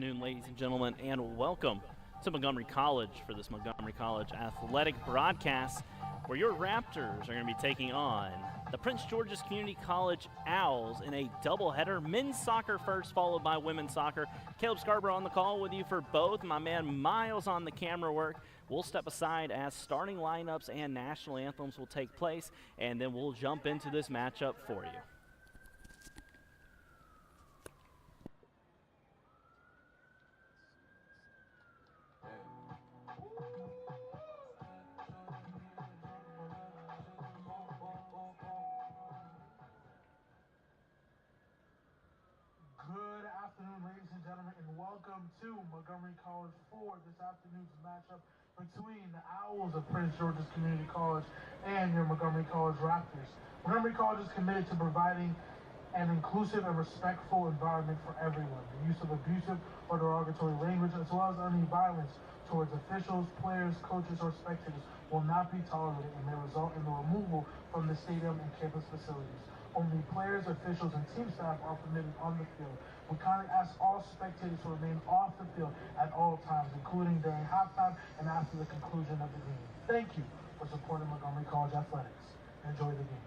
afternoon, ladies and gentlemen, and welcome to Montgomery College for this Montgomery College athletic broadcast where your Raptors are going to be taking on the Prince George's Community College Owls in a doubleheader. Men's soccer first, followed by women's soccer. Caleb Scarborough on the call with you for both. My man Miles on the camera work. We'll step aside as starting lineups and national anthems will take place, and then we'll jump into this matchup for you. Good afternoon, ladies and gentlemen, and welcome to Montgomery College for this afternoon's matchup between the Owls of Prince George's Community College and your Montgomery College Raptors. Montgomery College is committed to providing an inclusive and respectful environment for everyone. The use of abusive or derogatory language, as well as any violence towards officials, players, coaches, or spectators will not be tolerated and may result in the removal from the stadium and campus facilities. Only players, officials, and team staff are permitted on the field. We kindly ask all spectators to remain off the field at all times, including during halftime and after the conclusion of the game. Thank you for supporting Montgomery College Athletics. Enjoy the game.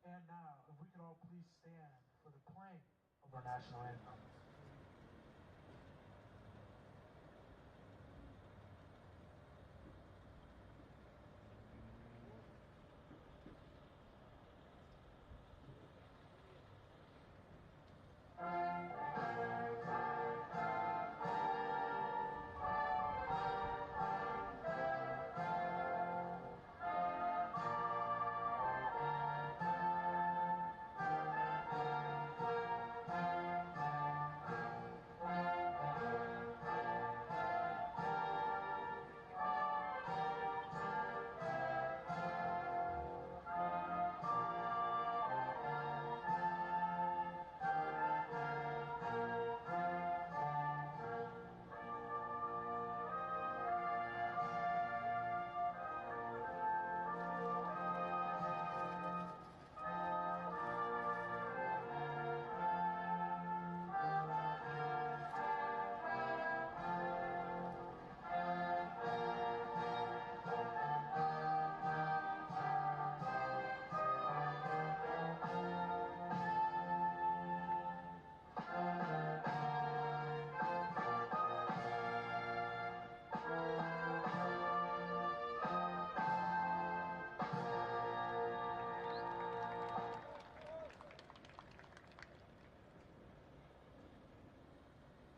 And now, if we could all please stand for the playing of our national anthem.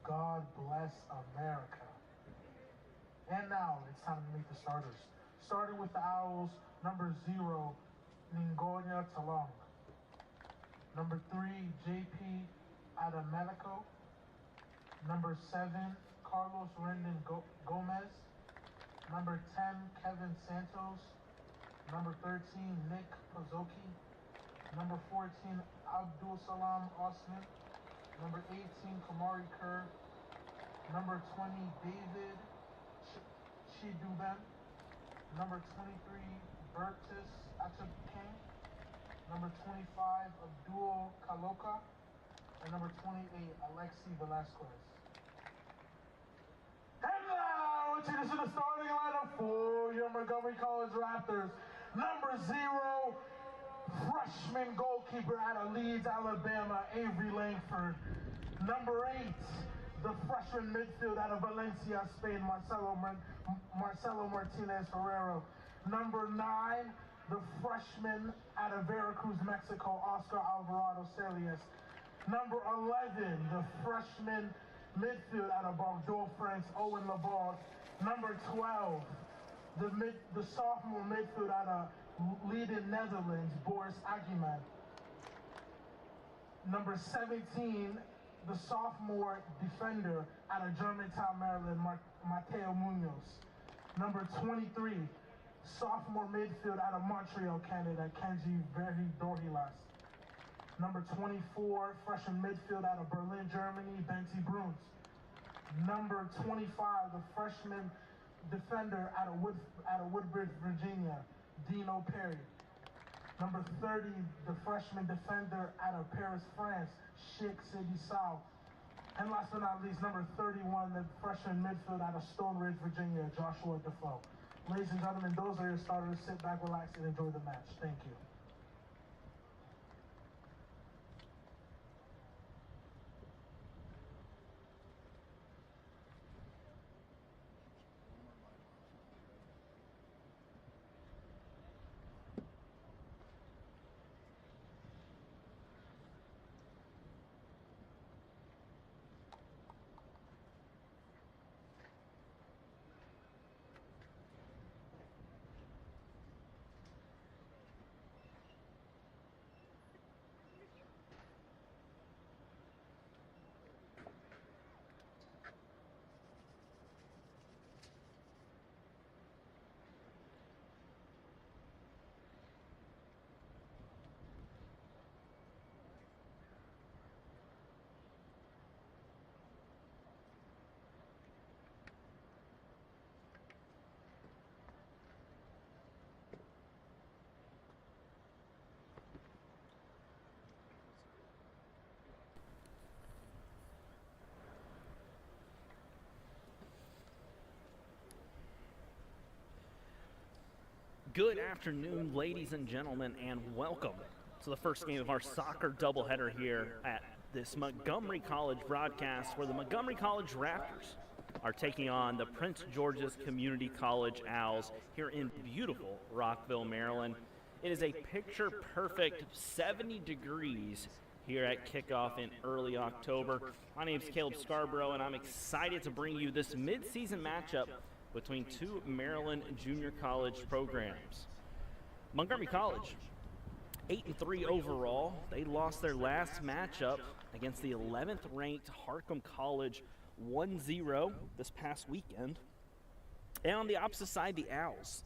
God bless America. And now it's time to meet the starters. Starting with the Owls, number 0, Ningonia Talong. Number 3, JP Adamelico. Number 7, Carlos Rendon Gomez. Number 10, Kevin Santos. Number 13, Nick Pazzoki. Number 14, Abdul Salam Osman. Number 18, Kamari Kerr. Number 20, David Shiduben. Number 23, Bertus Achapking. Number 25, Abdul Kaloka. And number 28, Alexi Velasquez. And now, introducing the starting lineup for your Montgomery College Raptors. Number 0, freshman goalkeeper out of Leeds, Alabama, Avery Langford. Number 8, the freshman midfield out of Valencia, Spain, Marcelo Martinez Herrero. Number 9, the freshman out of Veracruz, Mexico, Oscar Alvarado Celias. Number 11, the freshman midfield out of Bordeaux, France, Owen Laborde. Number 12, the sophomore midfield out of Leiden, Netherlands, Boris Agiman. Number 17, the sophomore defender out of Germantown, Maryland, Mateo Munoz. Number 23, sophomore midfield out of Montreal, Canada, Kenji Verhi-Dorhilas. Number 24, freshman midfield out of Berlin, Germany, Benti Bruns. Number 25, the freshman defender out of Woodbridge, Virginia, Dino Perry. Number 30, the freshman defender out of Paris, France, Sheikh Sidi Sow. And last but not least, number 31, the freshman midfield out of Stone Ridge, Virginia, Joshua Defoe. Ladies and gentlemen, those are your starters. Sit back, relax, and enjoy the match. Thank you. Good afternoon, ladies and gentlemen, and welcome to the first game of our soccer doubleheader here at this Montgomery College broadcast, where the Montgomery College Raptors are taking on the Prince George's Community College Owls here in beautiful Rockville, Maryland. It is a picture-perfect 70 degrees here at kickoff in early October. My name is Caleb Scarborough, and I'm excited to bring you this mid-season matchup between two Maryland junior college programs. Montgomery College, 8-3 overall. They lost their last matchup against the 11th ranked Harcum College 1-0 this past weekend. And on the opposite side, the Owls,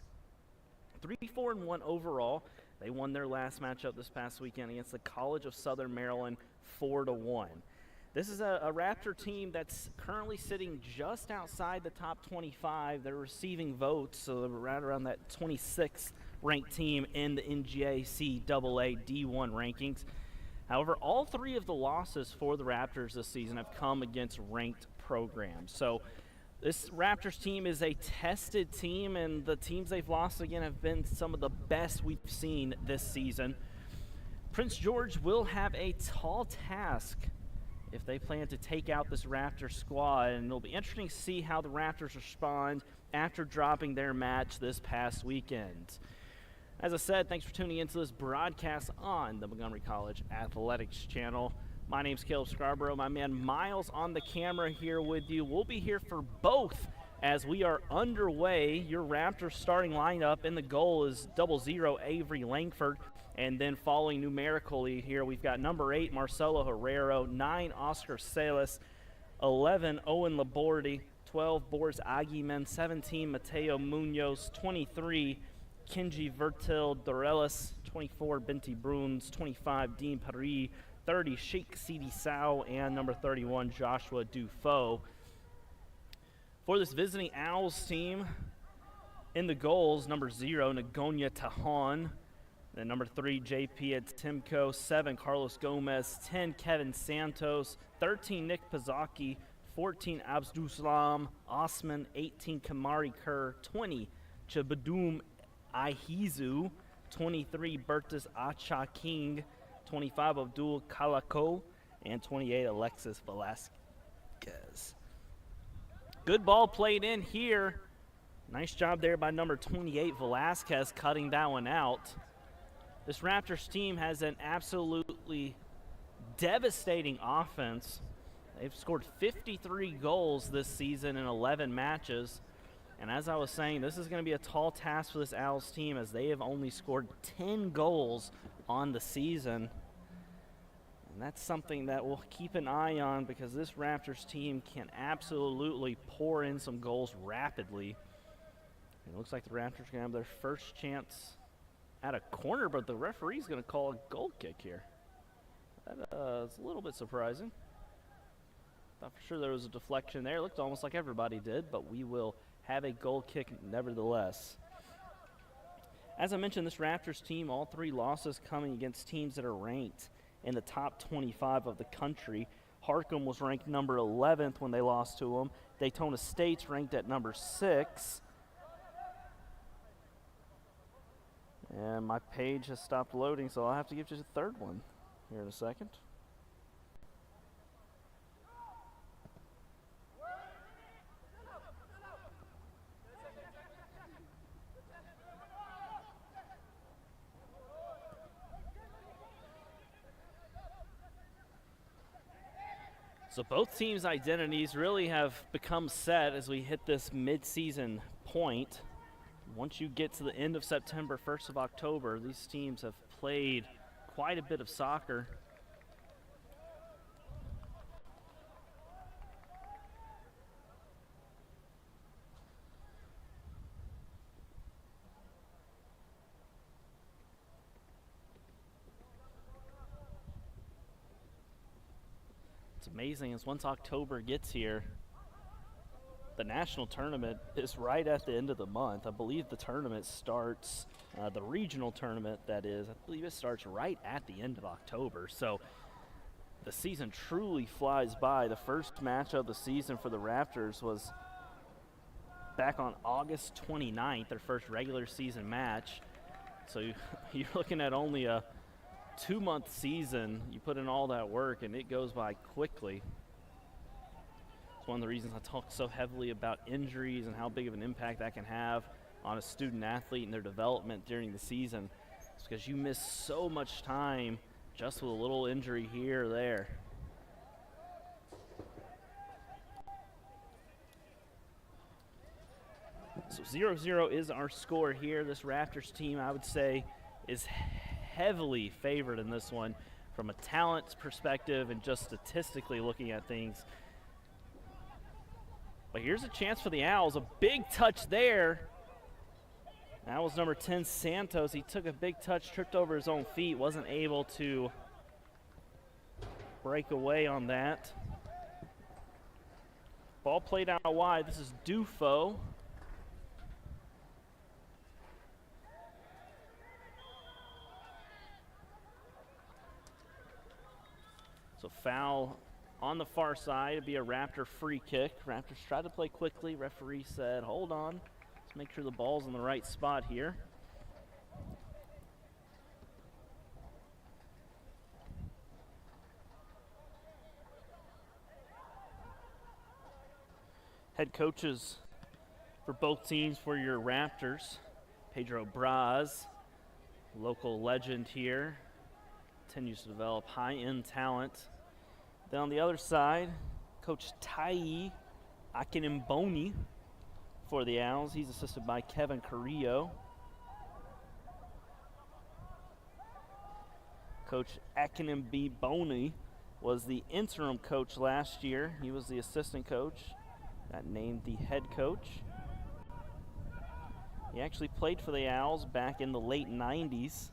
3-4-1 overall. They won their last matchup this past weekend against the College of Southern Maryland 4-1. This is a Raptor team that's currently sitting just outside the top 25. They're receiving votes, so they're right around that 26th ranked team in the NJCAA D1 rankings. However, all three of the losses for the Raptors this season have come against ranked programs. So this Raptors team is a tested team, and the teams they've lost again have been some of the best we've seen this season. Prince George will have a tall task if they plan to take out this Raptors squad, and it'll be interesting to see how the Raptors respond after dropping their match this past weekend. As I said, thanks for tuning into this broadcast on the Montgomery College Athletics channel. My name's Caleb Scarborough. My man Miles on the camera here with you. We'll be here for both as we are underway. Your Raptors starting lineup, and the goal is 00 Avery Langford. And then following numerically here, we've got number 8, Marcelo Herrero, 9, Oscar Salas, 11, Owen Labordi, 12, Boris Aguiman, 17, Mateo Munoz, 23, Kenji Vertil Dorelis, 24, Binti Bruns, 25, Dean Paris, 30, Sheikh Sidi Sow, and number 31, Joshua Defoe. For this visiting Owls team, in the goals, number 0, Nagonia Tahan. Then number 3, JP at Timko, 7, Carlos Gomez, 10, Kevin Santos, 13, Nick Pazaki, 14, Abdussalam Osman, 18, Kamari Kerr, 20, Chabadum Ahizu, 23, Bertus Acha King, 25, Abdul Kalako, and 28, Alexis Velasquez. Good ball played in here. Nice job there by number 28, Velasquez, cutting that one out. This Raptors team has an absolutely devastating offense. They've scored 53 goals this season in 11 matches. And as I was saying, this is going to be a tall task for this Owls team, as they have only scored 10 goals on the season. And that's something that we'll keep an eye on, because this Raptors team can absolutely pour in some goals rapidly. It looks like the Raptors are going to have their first chance at a corner, but the referee's going to call a goal kick here. That is a little bit surprising. Thought for sure there was a deflection there. It looked almost like everybody did, but we will have a goal kick nevertheless. As I mentioned, this Raptors team, all 3 losses coming against teams that are ranked in the top 25 of the country. Harcum was ranked number 11th when they lost to them. Daytona State's ranked at number 6. And my page has stopped loading, so I'll have to give you the third one here in a second. So both teams' identities really have become set as we hit this mid-season point. Once you get to the end of September, 1st of October, these teams have played quite a bit of soccer. It's amazing as once October gets here, the national tournament is right at the end of the month. I believe the tournament starts, the regional tournament that is, I believe it starts right at the end of October. So the season truly flies by. The first match of the season for the Raptors was back on August 29th, their first regular season match. So you're looking at only a 2-month season. You put in all that work and it goes by quickly. It's one of the reasons I talk so heavily about injuries and how big of an impact that can have on a student athlete and their development during the season. It's because you miss so much time just with a little injury here or there. So 0-0 is our score here. This Raptors team, I would say, is heavily favored in this one from a talent perspective and just statistically looking at things. But here's a chance for the Owls. A big touch there. That was number 10, Santos. He took a big touch, tripped over his own feet, wasn't able to break away on that. Ball played out wide. This is Dufo. So foul on the far side. It'd be a Raptor free kick. Raptors tried to play quickly. Referee said, hold on. Let's make sure the ball's in the right spot here. Head coaches for both teams for your Raptors. Pedro Braz, local legend here, continues to develop high-end talent. Then on the other side, Coach Tai Akinimboni for the Owls. He's assisted by Kevin Carrillo. Coach Akinimboni was the interim coach last year. He was the assistant coach. Got named the head coach. He actually played for the Owls back in the late 90s.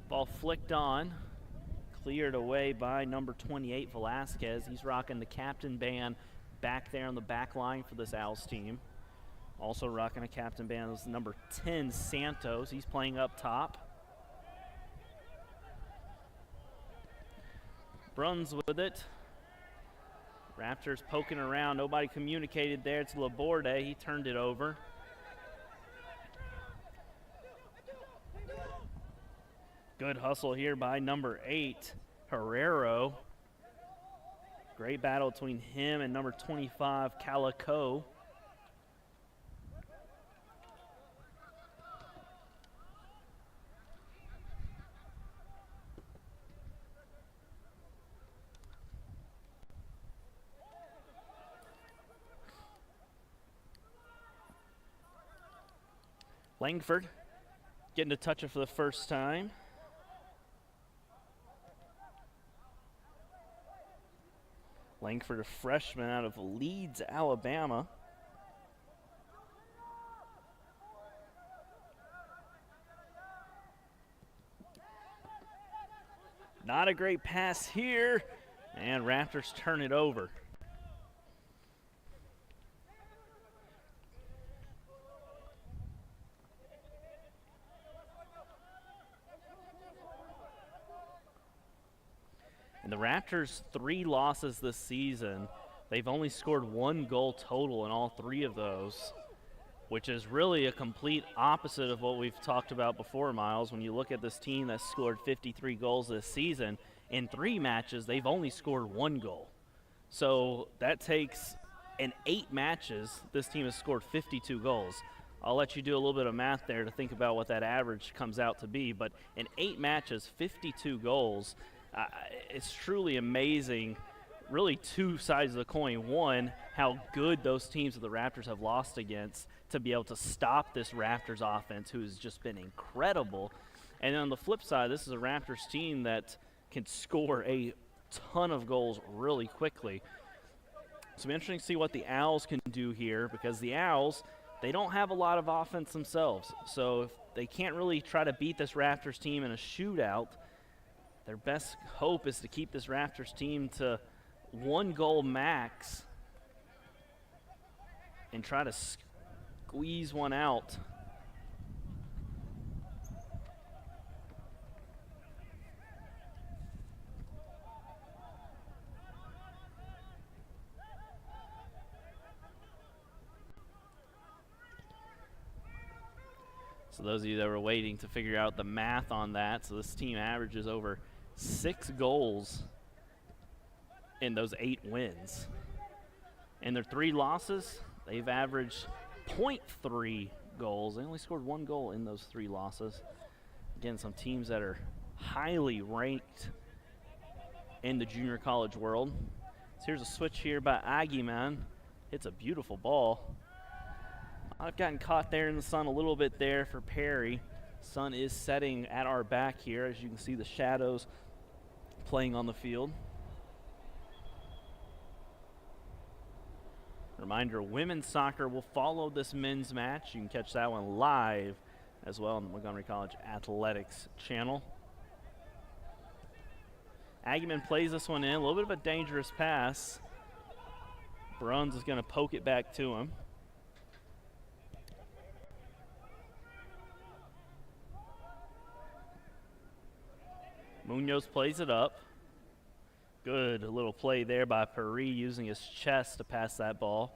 Ball flicked on, cleared away by number 28, Velasquez. He's rocking the captain band back there on the back line for this Owls team. Also rocking a captain band is number 10, Santos. He's playing up top. Bruns with it. Raptors poking around. Nobody communicated there. It's Laborde. He turned it over. Good hustle here by number 8, Herrero. Great battle between him and number 25, Calico. Langford getting to touch it for the first time. Langford, a freshman out of Leeds, Alabama. Not Not a great pass here, and Raptors turn it over. And the Raptors' 3 losses this season, they've only scored 1 goal total in all 3 of those, which is really a complete opposite of what we've talked about before, Miles. When you look at this team that's scored 53 goals this season, in 3 matches, they've only scored 1 goal. So that takes, in 8 matches, this team has scored 52 goals. I'll let you do a little bit of math there to think about what that average comes out to be, but in 8 matches, 52 goals, it's truly amazing. Really 2 sides of the coin. One, how good those teams that the Raptors have lost against to be able to stop this Raptors offense, who has just been incredible. And then on the flip side, this is a Raptors team that can score a ton of goals really quickly. So it'll be interesting to see what the Owls can do here, because the Owls, they don't have a lot of offense themselves. So if they can't really try to beat this Raptors team in a shootout, their best hope is to keep this Raptors team to 1 goal max and try to squeeze one out. So those of you that were waiting to figure out the math on that, so this team averages over 6 goals in those 8 wins. In their 3 losses, they've averaged 0.3 goals. They only scored 1 goal in those 3 losses. Again, some teams that are highly ranked in the junior college world. So here's a switch here by Aguiman. Hits a beautiful ball. I've gotten caught there in the sun a little bit there for Perry. Sun is setting at our back here, as you can see the shadows playing on the field. Reminder, women's soccer will follow this men's match. You can catch that one live as well on the Montgomery College Athletics channel. Aguiman plays this one in, a little bit of a dangerous pass. Bruns is going to poke it back to him. Munoz plays it up. Good little play there by Perry, using his chest to pass that ball.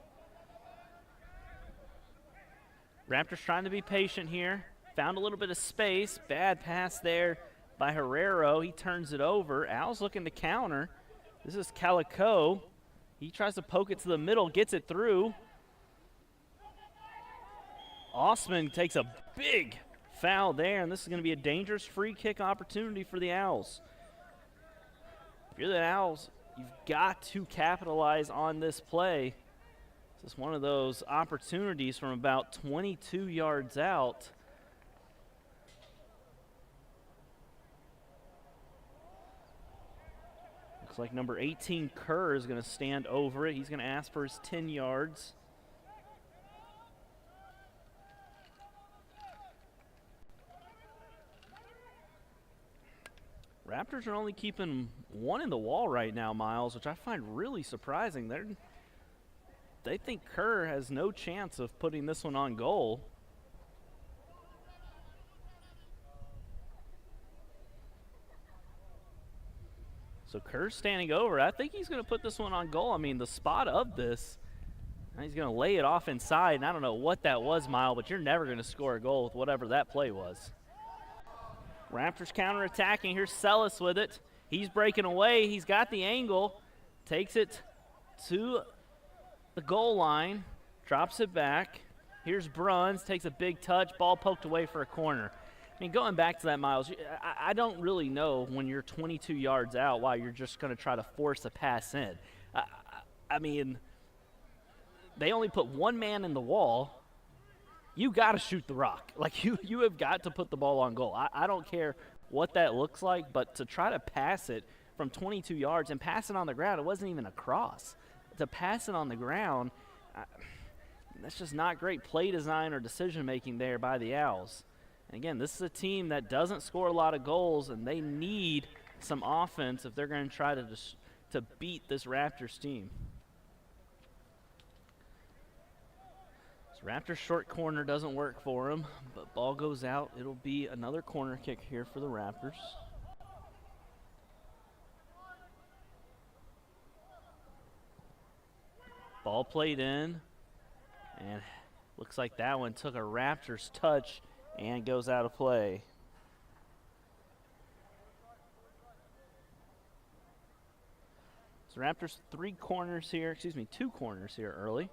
Raptors trying to be patient here. Found a little bit of space. Bad pass there by Herrero. He turns it over. Owl's looking to counter. This is Calico. He tries to poke it to the middle, gets it through. Osman takes a big foul there, and this is going to be a dangerous free kick opportunity for the Owls. If you're the Owls, you've got to capitalize on this play. This is one of those opportunities from about 22 yards out. Looks like number 18, Kerr, is going to stand over it. He's going to ask for his 10 yards. Raptors are only keeping 1 in the wall right now, Miles, which I find really surprising. They think Kerr has no chance of putting this one on goal. So Kerr's standing over. I think he's going to put this one on goal. I mean, the spot of this, he's going to lay it off inside. And I don't know what that was, Miles, but you're never going to score a goal with whatever that play was. Raptors counterattacking. Here's Sellis with it. He's breaking away. He's got the angle. Takes it to the goal line. Drops it back. Here's Bruns. Takes a big touch. Ball poked away for a corner. I mean, going back to that, Miles, I don't really know when you're 22 yards out why you're just going to try to force a pass in. I mean, they only put 1 man in the wall. You got to shoot the rock. Like, you have got to put the ball on goal. I don't care what that looks like, but to try to pass it from 22 yards and pass it on the ground, it wasn't even a cross. To pass it on the ground, that's just not great play design or decision-making there by the Owls. And again, this is a team that doesn't score a lot of goals, and they need some offense if they're going to try to beat this Raptors team. So Raptors short corner doesn't work for him, but ball goes out. It'll be another corner kick here for the Raptors. Ball played in, and looks like that one took a Raptors touch and goes out of play. So Raptors two corners here early.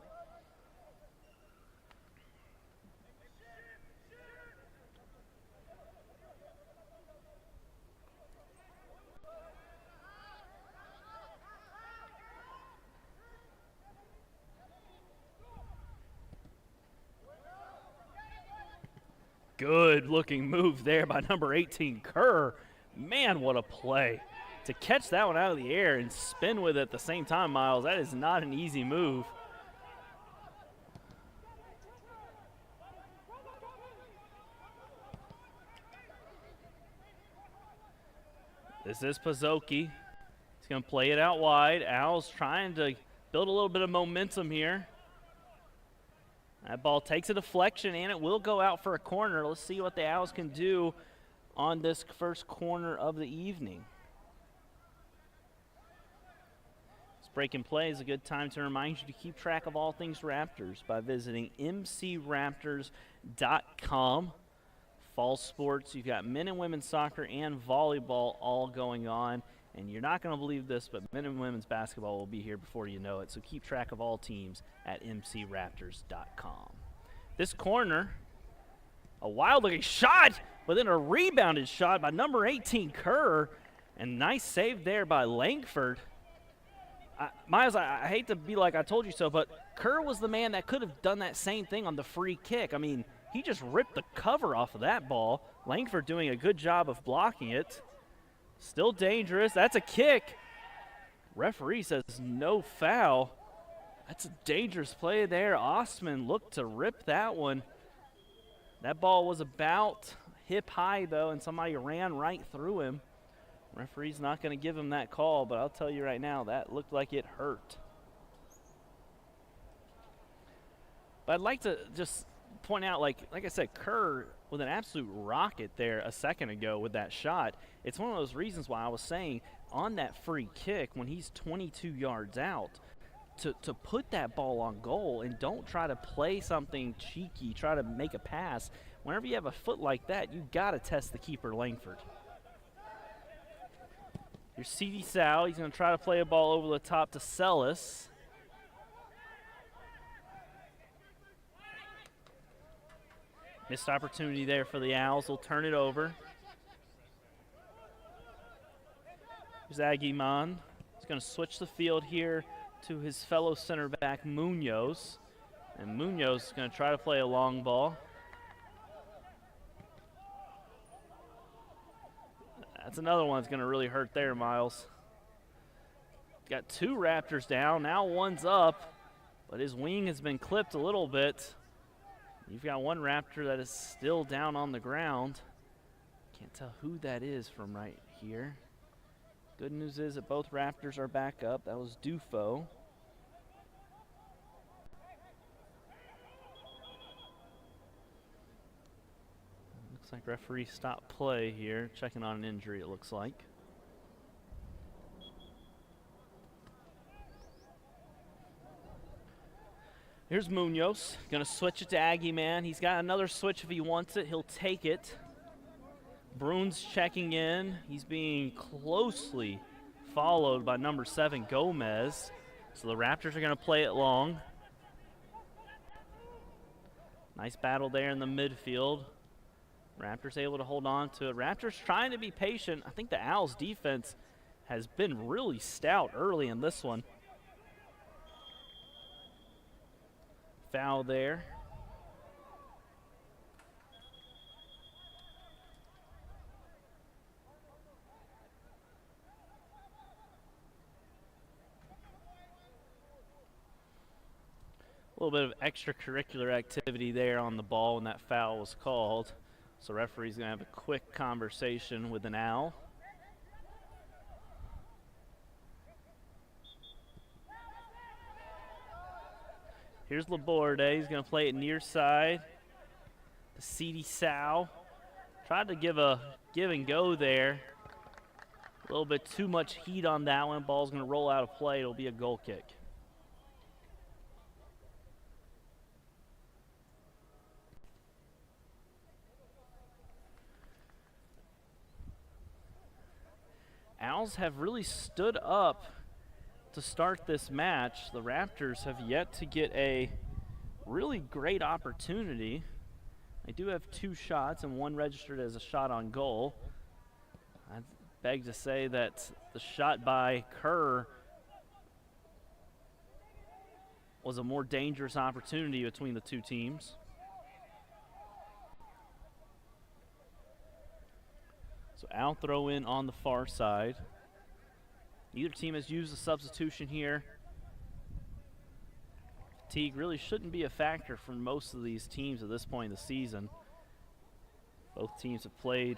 Good looking move there by number 18, Kerr. Man, what a play. To catch that one out of the air and spin with it at the same time, Miles, that is not an easy move. This is Pizzoki. He's going to play it out wide. Owls trying to build a little bit of momentum here. That ball takes a deflection, and it will go out for a corner. Let's see what the Owls can do on this first corner of the evening. This break and play is a good time to remind you to keep track of all things Raptors by visiting mcraptors.com. Fall sports, you've got men and women's soccer and volleyball all going on. And you're not going to believe this, but men and women's basketball will be here before you know it. So keep track of all teams at mcraptors.com. This corner, a wild-looking shot, but then a rebounded shot by number 18, Kerr. And nice save there by Langford. Miles, I hate to be like I told you so, but Kerr was the man that could have done that same thing on the free kick. I mean, he just ripped the cover off of that ball. Langford doing a good job of blocking it. Still dangerous. That's a kick. Referee says no foul. That's a dangerous play there. Ostman looked to rip that one. That ball was about hip high, though, and somebody ran right through him. Referee's not going to give him that call, but I'll tell you right now, that looked like it hurt. But I'd like to just point out, like I said, Kerr with an absolute rocket there a second ago with that shot. It's one of those reasons why I was saying on that free kick when he's 22 yards out to put that ball on goal and don't try to play something cheeky, try to make a pass. Whenever you have a foot like that, you got to test the keeper, Langford. Here's C.D. Sal. He's going to try to play a ball over the top to Sellis. Missed opportunity there for the Owls. They'll turn it over. Here's Aguiman. He's going to switch the field here to his fellow center back, Munoz. And Munoz is going to try to play a long ball. That's another one that's going to really hurt there, Miles. Got two Raptors down. Now one's up, but his wing has been clipped a little bit. You've got one Raptor that is still down on the ground. Can't tell who that is from right here. Good news is that both Raptors are back up. That was Dufo. Looks like referee stopped play here. Checking on an injury, it looks like. Here's Munoz, going to switch it to Aguiman. He's got another switch if he wants it. He'll take it. Bruins checking in. He's being closely followed by number 7, Gomez. So the Raptors are going to play it long. Nice battle there in the midfield. Raptors able to hold on to it. Raptors trying to be patient. I think the Owls defense has been really stout early in this one. Foul there. A little bit of extracurricular activity there on the ball when that foul was called. So referee's going to have a quick conversation with an Owl. Here's Laborde. He's going to play it near side to C.D. Sow. Tried to give a give and go there. A little bit too much heat on that one. Ball's going to roll out of play. It'll be a goal kick. Owls have really stood up to start this match. The Raptors have yet to get a really great opportunity. They do have 2 shots and 1 registered as a shot on goal. I beg to say that the shot by Kerr was a more dangerous opportunity between the 2 teams. So Owl throw in on the far side. Neither team has used a substitution here. Fatigue really shouldn't be a factor for most of these teams at this point in the season. Both teams have played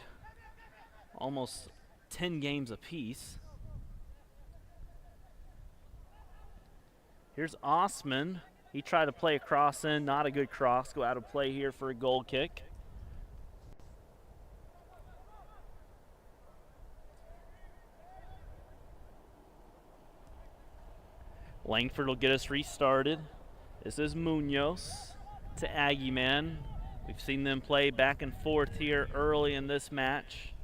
almost 10 games apiece. Here's Osman. He tried to play a cross in, not a good cross. Go out of play here for a goal kick. Langford will get us restarted. This is Munoz to Aggie Man. We've seen them play back and forth here early in this match.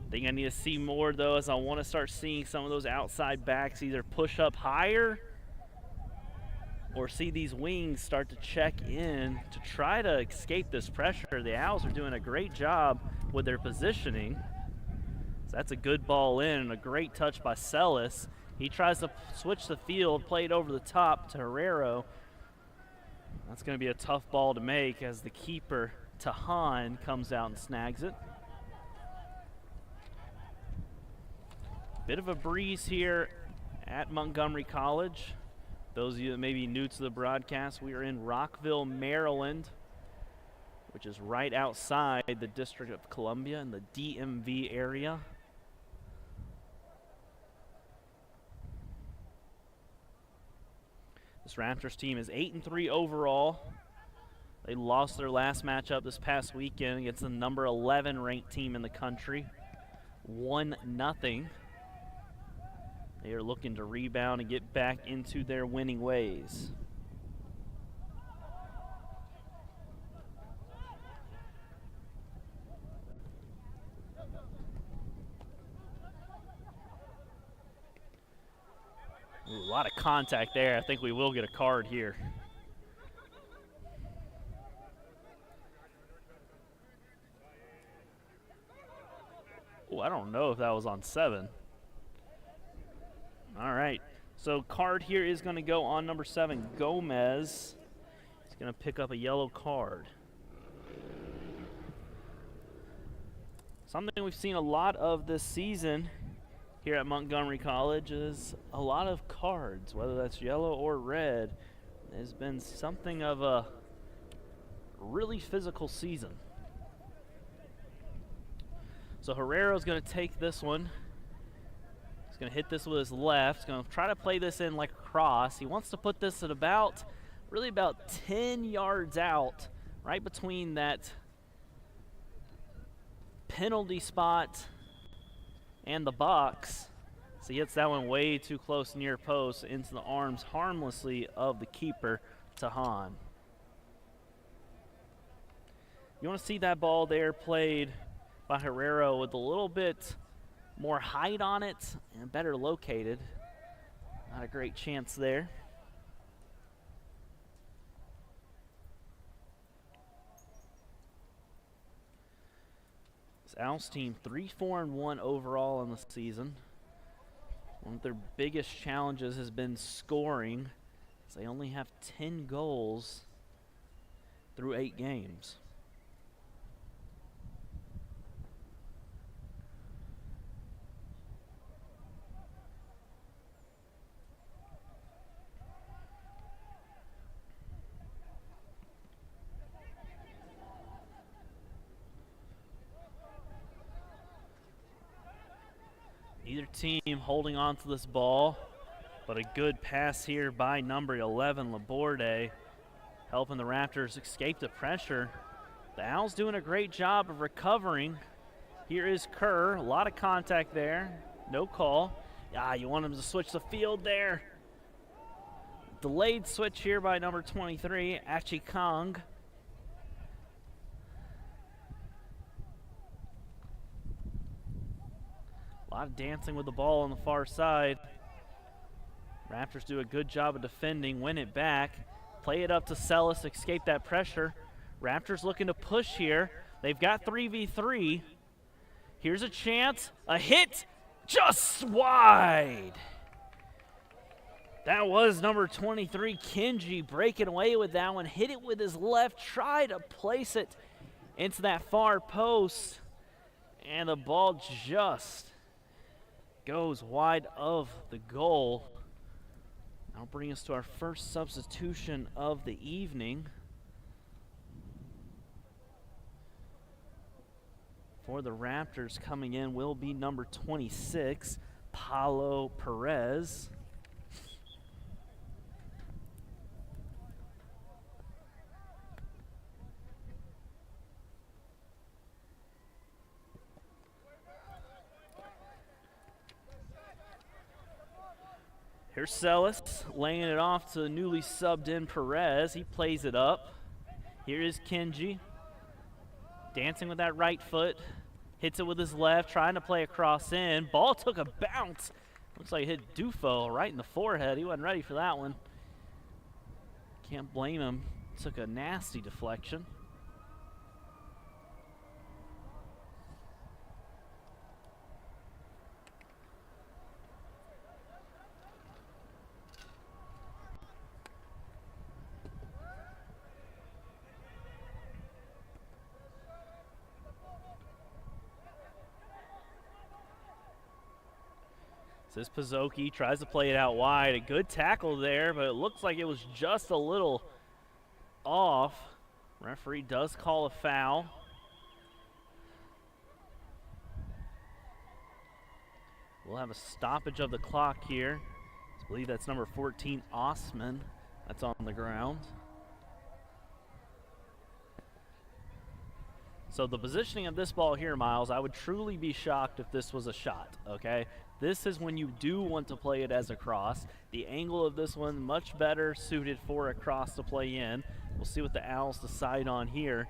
I think I need to see more though, as I want to start seeing some of those outside backs either push up higher or see these wings start to check in to try to escape this pressure. The Owls are doing a great job with their positioning. So that's a good ball in and a great touch by Celis. He tries to switch the field, play it over the top to Herrero. That's going to be a tough ball to make as the keeper, Tahan, comes out and snags it. Bit of a breeze here at Montgomery College. Those of you that may be new to the broadcast, we are in Rockville, Maryland, which is right outside the District of Columbia in the DMV area. This Raptors team is 8-3 overall. They lost their last matchup this past weekend against the number 11 ranked team in the country, 1-0. They are looking to rebound and get back into their winning ways. Ooh, a lot of contact there. I think we will get a card here. Oh, I don't know if that was on 7. All right, so card here is going to go on number 7, Gomez. He's going to pick up a yellow card. Something we've seen a lot of this season here at Montgomery College is a lot of cards, whether that's yellow or red. There's been something of a really physical season. So Herrero's going to take this one. He's going to hit this with his left. He's going to try to play this in like a cross. He wants to put this at about 10 yards out, right between that penalty spot and the box. So he hits that one way too close near post into the arms harmlessly of the keeper, Tahan. You want to see that ball there played by Herrero with a little bit more height on it and better located. Not a great chance there. This Owls team 3-4-1 overall in the season. One of their biggest challenges has been scoring, as they only have 10 goals through 8 games. Either team holding on to this ball, But a good pass here by number 11, Laborde, helping the Raptors escape the pressure. The Owls doing a great job of recovering. Here is Kerr, a lot of contact there, no call. You want him to switch the field there. Delayed switch here by number 23, Achi Kong. A lot of dancing with the ball on the far side. Raptors do a good job of defending, win it back, play it up to Sellis, escape that pressure. Raptors looking to push here. They've got 3v3. Here's a chance, a hit, just wide. That was number 23, Kenji, breaking away with that one. Hit it with his left, try to place it into that far post. And the ball just goes wide of the goal. That'll bring us to our first substitution of the evening. For the Raptors, coming in will be number 26, Paulo Perez. Here's Sellis laying it off to the newly subbed in Perez. He plays it up. Here is Kenji dancing with that right foot. Hits it with his left, trying to play a cross in. Ball took a bounce. Looks like it hit Dufo right in the forehead. He wasn't ready for that one. Can't blame him. Took a nasty deflection. This Pizzoki tries to play it out wide. A good tackle there, but it looks like it was just a little off. Referee does call a foul. We'll have a stoppage of the clock here. I believe that's number 14, Osman. That's on the ground. So the positioning of this ball here, Miles, I would truly be shocked if this was a shot, okay? This is when you do want to play it as a cross. The angle of this one much better suited for a cross to play in. We'll see what the Owls decide on here.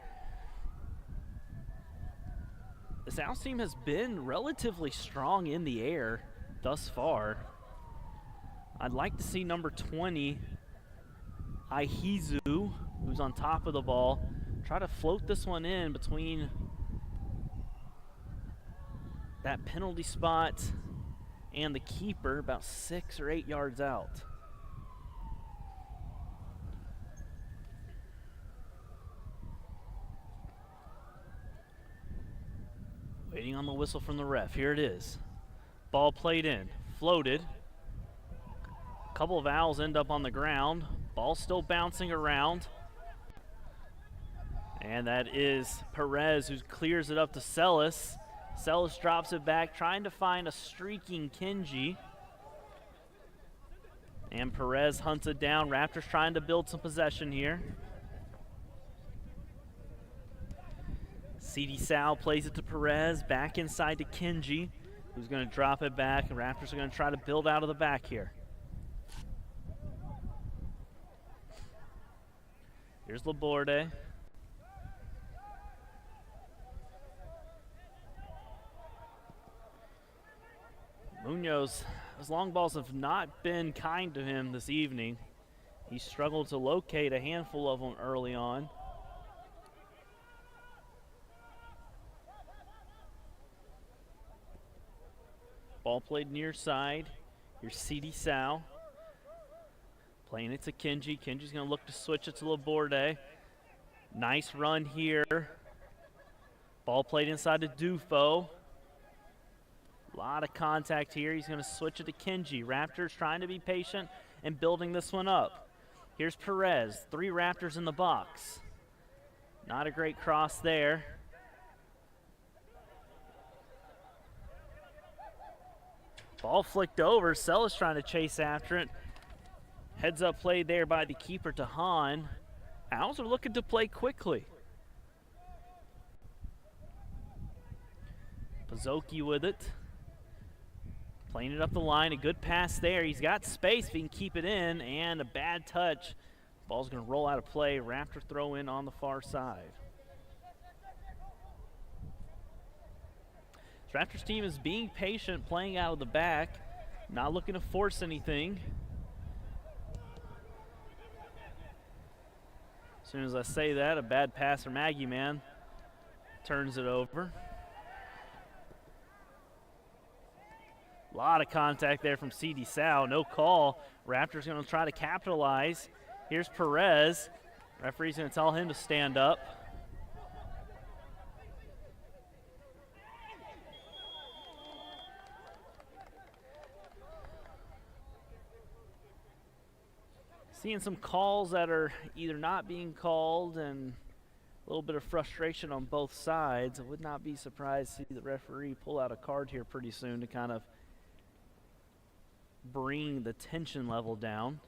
This Owls team has been relatively strong in the air thus far. I'd like to see number 20, Aihizu, who's on top of the ball, try to float this one in between that penalty spot and the keeper, about 6 or 8 yards out. Waiting on the whistle from the ref. Here it is. Ball played in, floated. A couple of Owls end up on the ground. Ball still bouncing around. And that is Perez, who clears it up to Sellis. Sellis drops it back, trying to find a streaking Kenji. And Perez hunts it down. Raptors trying to build some possession here. CD Sal plays it to Perez, back inside to Kenji, who's going to drop it back. The Raptors are going to try to build out of the back here. Here's Laborde. Munoz, his long balls have not been kind to him this evening. He struggled to locate a handful of them early on. Ball played near side. Here's CD Sal. Playing it to Kenji. Kenji's going to look to switch it to Laborde. Nice run here. Ball played inside to Dufo. A lot of contact here. He's going to switch it to Kenji. Raptors trying to be patient and building this one up. Here's Perez. 3 Raptors in the box. Not a great cross there. Ball flicked over. Sellis trying to chase after it. Heads up play there by the keeper to Hahn. Owls are looking to play quickly. Pizzoki with it. Playing it up the line. A good pass there. He's got space if he can keep it in. And a bad touch. Ball's going to roll out of play. Raptor throw in on the far side. This Raptors team is being patient, playing out of the back. Not looking to force anything. As soon as I say that, a bad pass from Aggie Man turns it over. A lot of contact there from C.D. Sal. No call. Raptors going to try to capitalize. Here's Perez. Referee's going to tell him to stand up. Seeing some calls that are either not being called and a little bit of frustration on both sides. I would not be surprised to see the referee pull out a card here pretty soon to kind of bring the tension level down.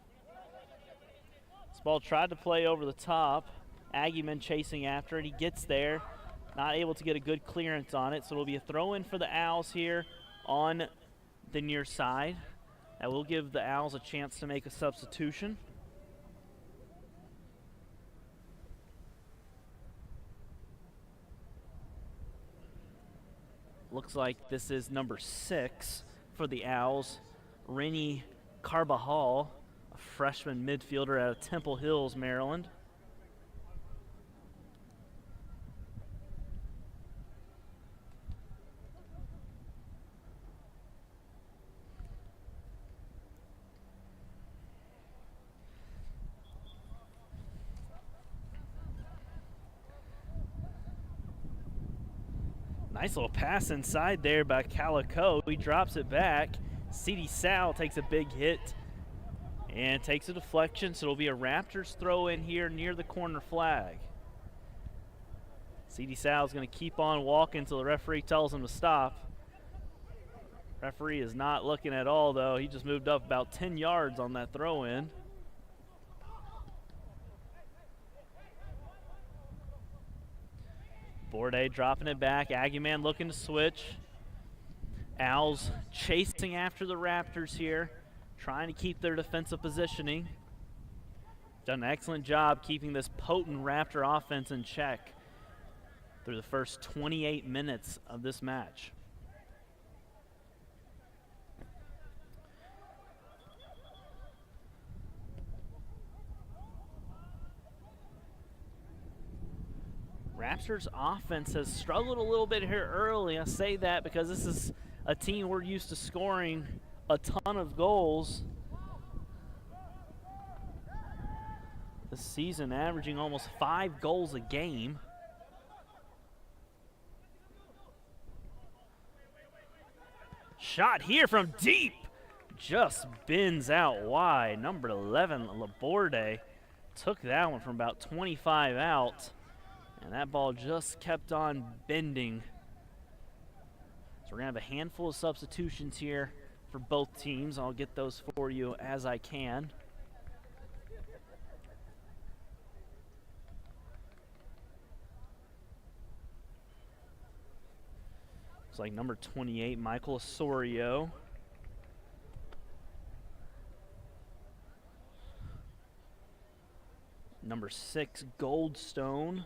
This ball tried to play over the top. Aggieman chasing after it. He gets there. Not able to get a good clearance on it. So it'll be a throw in for the Owls here on the near side. That will give the Owls a chance to make a substitution. Looks like this is number 6 for the Owls. Rennie Carbajal, a freshman midfielder out of Temple Hills, Maryland. Nice little pass inside there by Calico. He drops it back. C.D. Sal takes a big hit and takes a deflection, so it'll be a Raptors throw in here near the corner flag. C.D. Sal is going to keep on walking until the referee tells him to stop. Referee is not looking at all, though. He just moved up about 10 yards on that throw in. Bourdain dropping it back. Aggieman looking to switch. Owls chasing after the Raptors here, trying to keep their defensive positioning. Done an excellent job keeping this potent Raptor offense in check through the first 28 minutes of this match. Raptors offense has struggled a little bit here early. I say that because this is a team we're used to scoring a ton of goals this season, averaging almost 5 goals a game. Shot here from deep. Just bends out wide. Number 11, Laborde, took that one from about 25 out. And that ball just kept on bending. So we're going to have a handful of substitutions here for both teams. I'll get those for you as I can. Looks like number 28, Michael Osorio. Number 6, Goldstone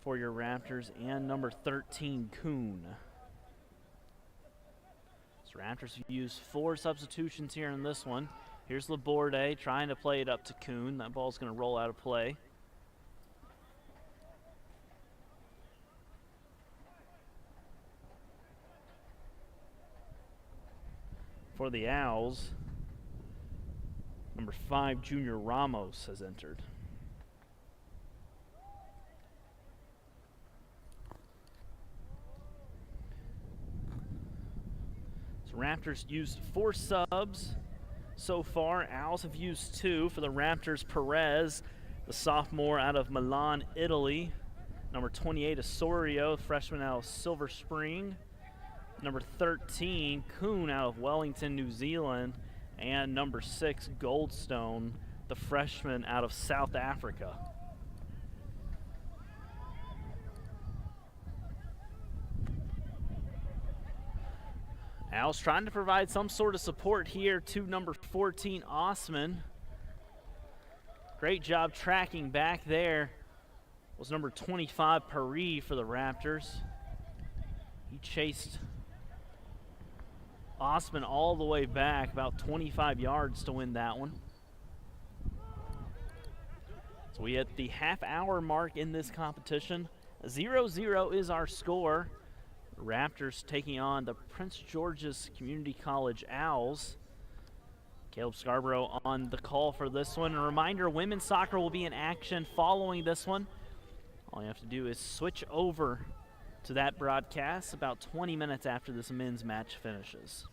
for your Raptors, and number 13, Kuhn. So Raptors have used 4 substitutions here in this one. Here's Laborde trying to play it up to Kuhn. That ball's going to roll out of play. For the Owls, number 5, Junior Ramos has entered. Raptors used 4 subs so far. Owls have used 2. For the Raptors, Perez, the sophomore out of Milan, Italy. Number 28, Osorio, freshman out of Silver Spring. number 13, Kuhn out of Wellington, New Zealand, and number 6, Goldstone, the freshman out of South Africa. Owls trying to provide some sort of support here to number 14, Osman. Great job tracking back there. Was number 25, Paris, for the Raptors. He chased Osman all the way back, about 25 yards to win that one. So we hit the half-hour mark in this competition. 0-0 is our score. Raptors taking on the Prince George's Community College Owls. Caleb Scarborough on the call for this one. A reminder, women's soccer will be in action following this one. All you have to do is switch over to that broadcast about 20 minutes after this men's match finishes.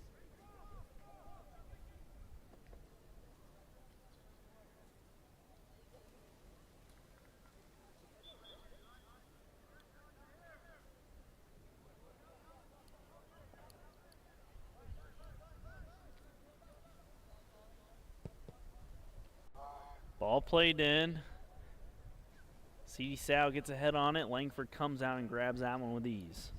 Ball played in. C.D. Sal gets ahead on it. Langford comes out and grabs that one with ease.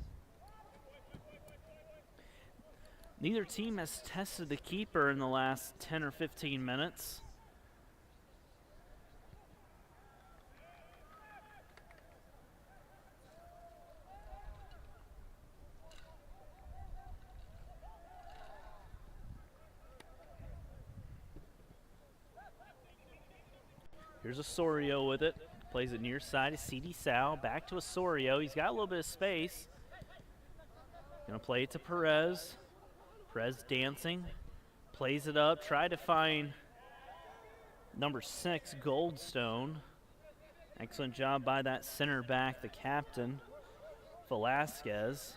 Neither team has tested the keeper in the last 10 or 15 minutes. Here's Osorio with it. Plays it near side to C.D. Sal. Back to Osorio. He's got a little bit of space. Gonna play it to Perez. Perez dancing. Plays it up. Tried to find number 6, Goldstone. Excellent job by that center back, the captain, Velasquez.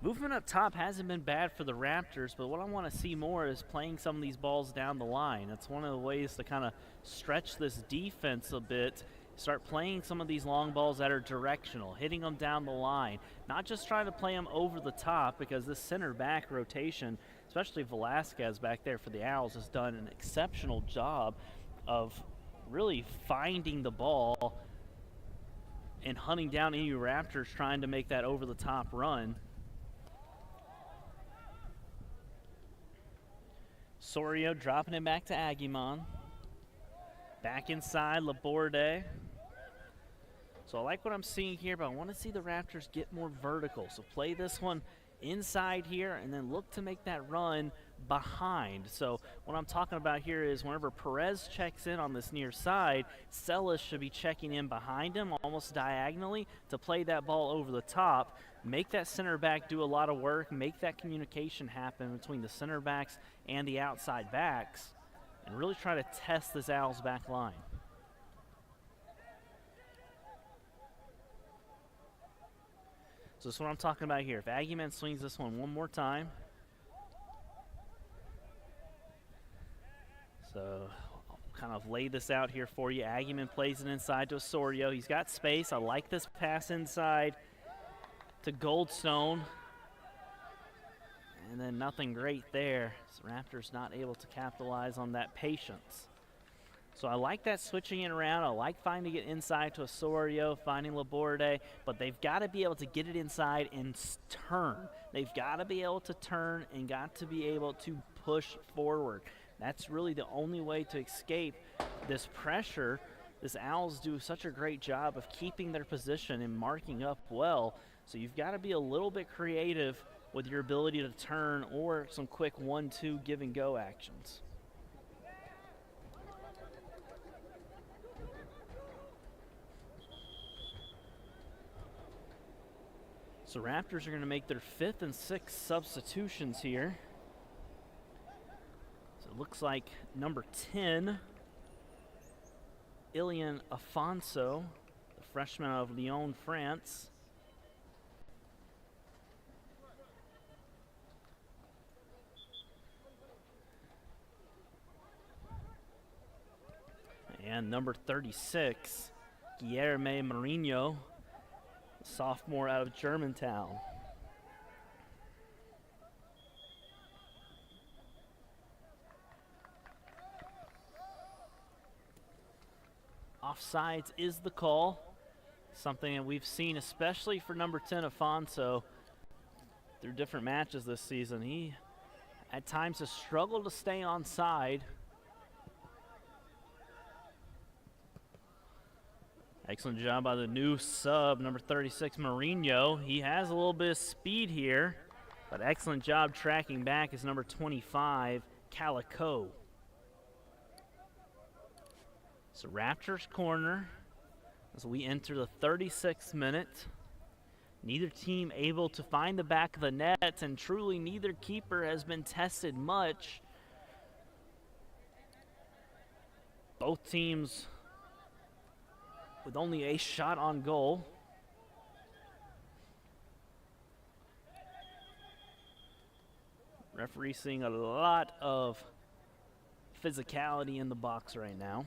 Movement up top hasn't been bad for the Raptors, but what I want to see more is playing some of these balls down the line. That's one of the ways to kind of stretch this defense a bit. Start playing some of these long balls that are directional, hitting them down the line, not just trying to play them over the top, because this center back rotation, especially Velasquez back there for the Owls, has done an exceptional job of really finding the ball and hunting down any Raptors trying to make that over the top run. Sorio dropping it back to Aguiman. Back inside, Laborde. So I like what I'm seeing here, but I want to see the Raptors get more vertical. So play this one inside here and then look to make that run behind. So what I'm talking about here is whenever Perez checks in on this near side, Celis should be checking in behind him almost diagonally to play that ball over the top. Make that center back do a lot of work, make that communication happen between the center backs and the outside backs, and really try to test this Owls back line. So this is what I'm talking about here. If Aguiman swings this one more time. So I'll kind of lay this out here for you. Aguiman plays it inside to Osorio. He's got space. I like this pass inside to Goldstone. And then nothing great there. So Raptors not able to capitalize on that patience. So I like that switching it around. I like finding it inside to Osorio, finding Laborde, but they've got to be able to get it inside and turn. They've got to be able to turn and got to be able to push forward. That's really the only way to escape this pressure. This Owls do such a great job of keeping their position and marking up well. So you've got to be a little bit creative with your ability to turn or some quick 1-2 give and go actions. So Raptors are going to make their 5th and 6th substitutions here. So it looks like number 10, Ilian Afonso, the freshman of Lyon, France. and number 36, Guillermo Mourinho, sophomore out of Germantown. Offsides is the call, something that we've seen especially for number 10, Afonso, through different matches this season. He at times has struggled to stay onside. Excellent job by the new sub, number 36, Mourinho. He has a little bit of speed here, but excellent job tracking back is number 25, Calico. So Raptors corner as we enter the 36th minute. Neither team able to find the back of the net, and truly neither keeper has been tested much. Both teams with only a shot on goal. Referee seeing a lot of physicality in the box right now.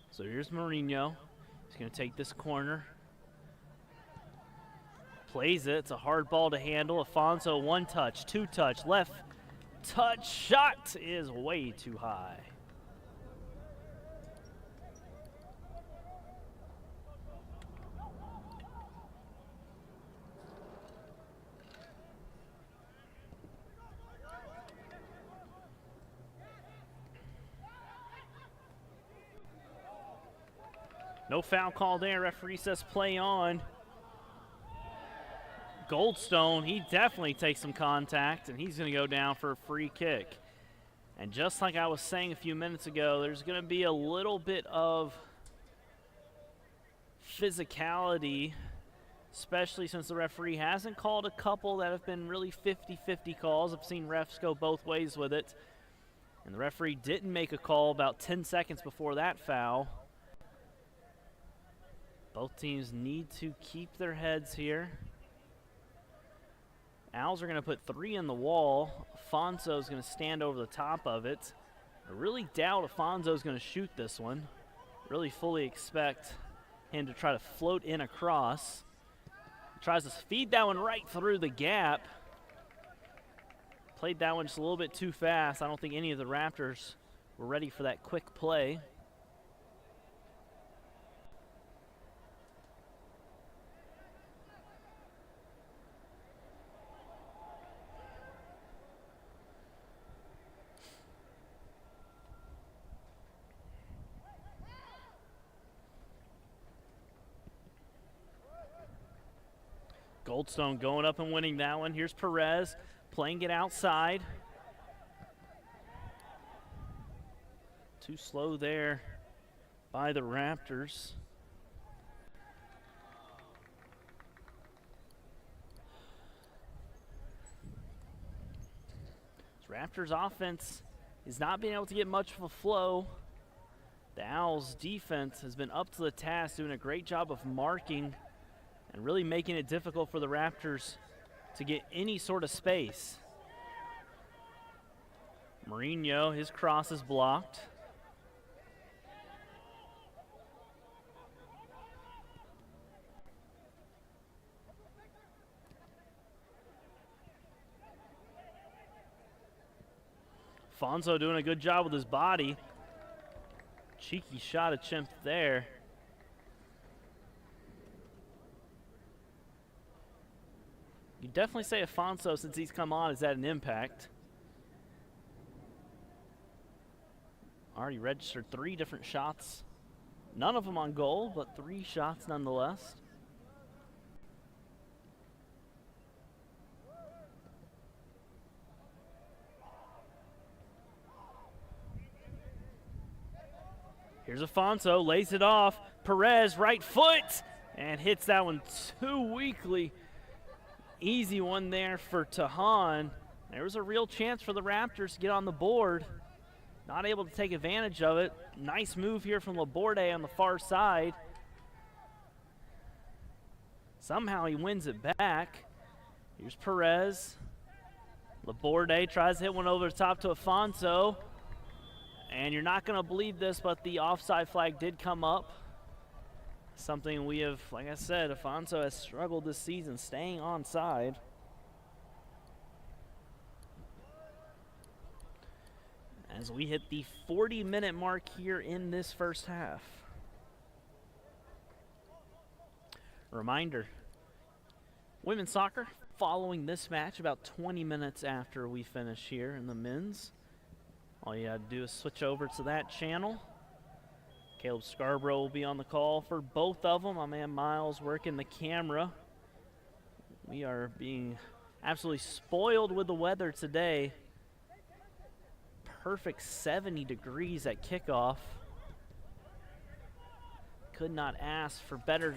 So here's Mourinho. He's going to take this corner. Plays it. It's a hard ball to handle. Afonso, one touch, two touch, left touch. Shot is way too high. No foul call there. Referee says play on. Goldstone, he definitely takes some contact, and he's going to go down for a free kick. And just like I was saying a few minutes ago, there's going to be a little bit of physicality, especially since the referee hasn't called a couple that have been really 50-50 calls. I've seen refs go both ways with it. And the referee didn't make a call about 10 seconds before that foul. Both teams need to keep their heads here. Owls are going to put 3 in the wall. Afonso's going to stand over the top of it. I really doubt Afonso's going to shoot this one. Really fully expect him to try to float in across. Tries to feed that one right through the gap. Played that one just a little bit too fast. I don't think any of the Raptors were ready for that quick play. Goldstone going up and winning that one. Here's Perez playing it outside. Too slow there by the Raptors. This Raptors offense is not being able to get much of a flow. The Owls defense has been up to the task, doing a great job of marking and really making it difficult for the Raptors to get any sort of space. Mourinho, his cross is blocked. Afonso doing a good job with his body. Cheeky shot attempt there. You definitely say Afonso, since he's come on, has had an impact. Already registered 3 different shots. None of them on goal, but 3 shots nonetheless. Here's Afonso, lays it off. Perez, right foot, and hits that one too weakly. Easy one there for Tahan. There was a real chance for the Raptors to get on the board. Not able to take advantage of it. Nice move here from Laborde on the far side. Somehow he wins it back. Here's Perez. Laborde tries to hit one over the top to Afonso. And you're not going to believe this, but the offside flag did come up. Something we have, like I said, Afonso has struggled this season staying onside. As we hit the 40-minute mark here in this first half. Reminder, women's soccer following this match about 20 minutes after we finish here in the men's. All you got to do is switch over to that channel. Caleb Scarborough will be on the call for both of them. My man Miles working the camera. We are being absolutely spoiled with the weather today. Perfect 70 degrees at kickoff. Could not ask for better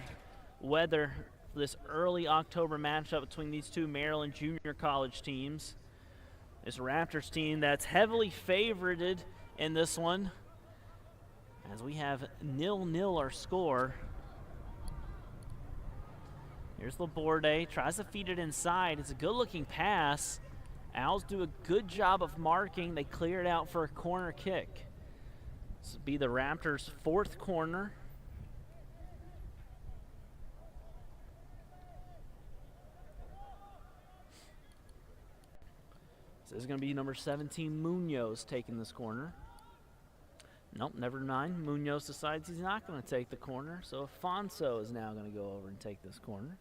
weather for this early October matchup between these two Maryland junior college teams. This Raptors team that's heavily favorited in this one, as we have 0-0 our score. Here's Laborde, tries to feed it inside. It's a good-looking pass. Owls do a good job of marking. They clear it out for a corner kick. This will be the Raptors' fourth corner. This is going to be number 17, Munoz, taking this corner. Nope, never mind. Munoz decides he's not going to take the corner, so Afonso is now going to go over and take this corner.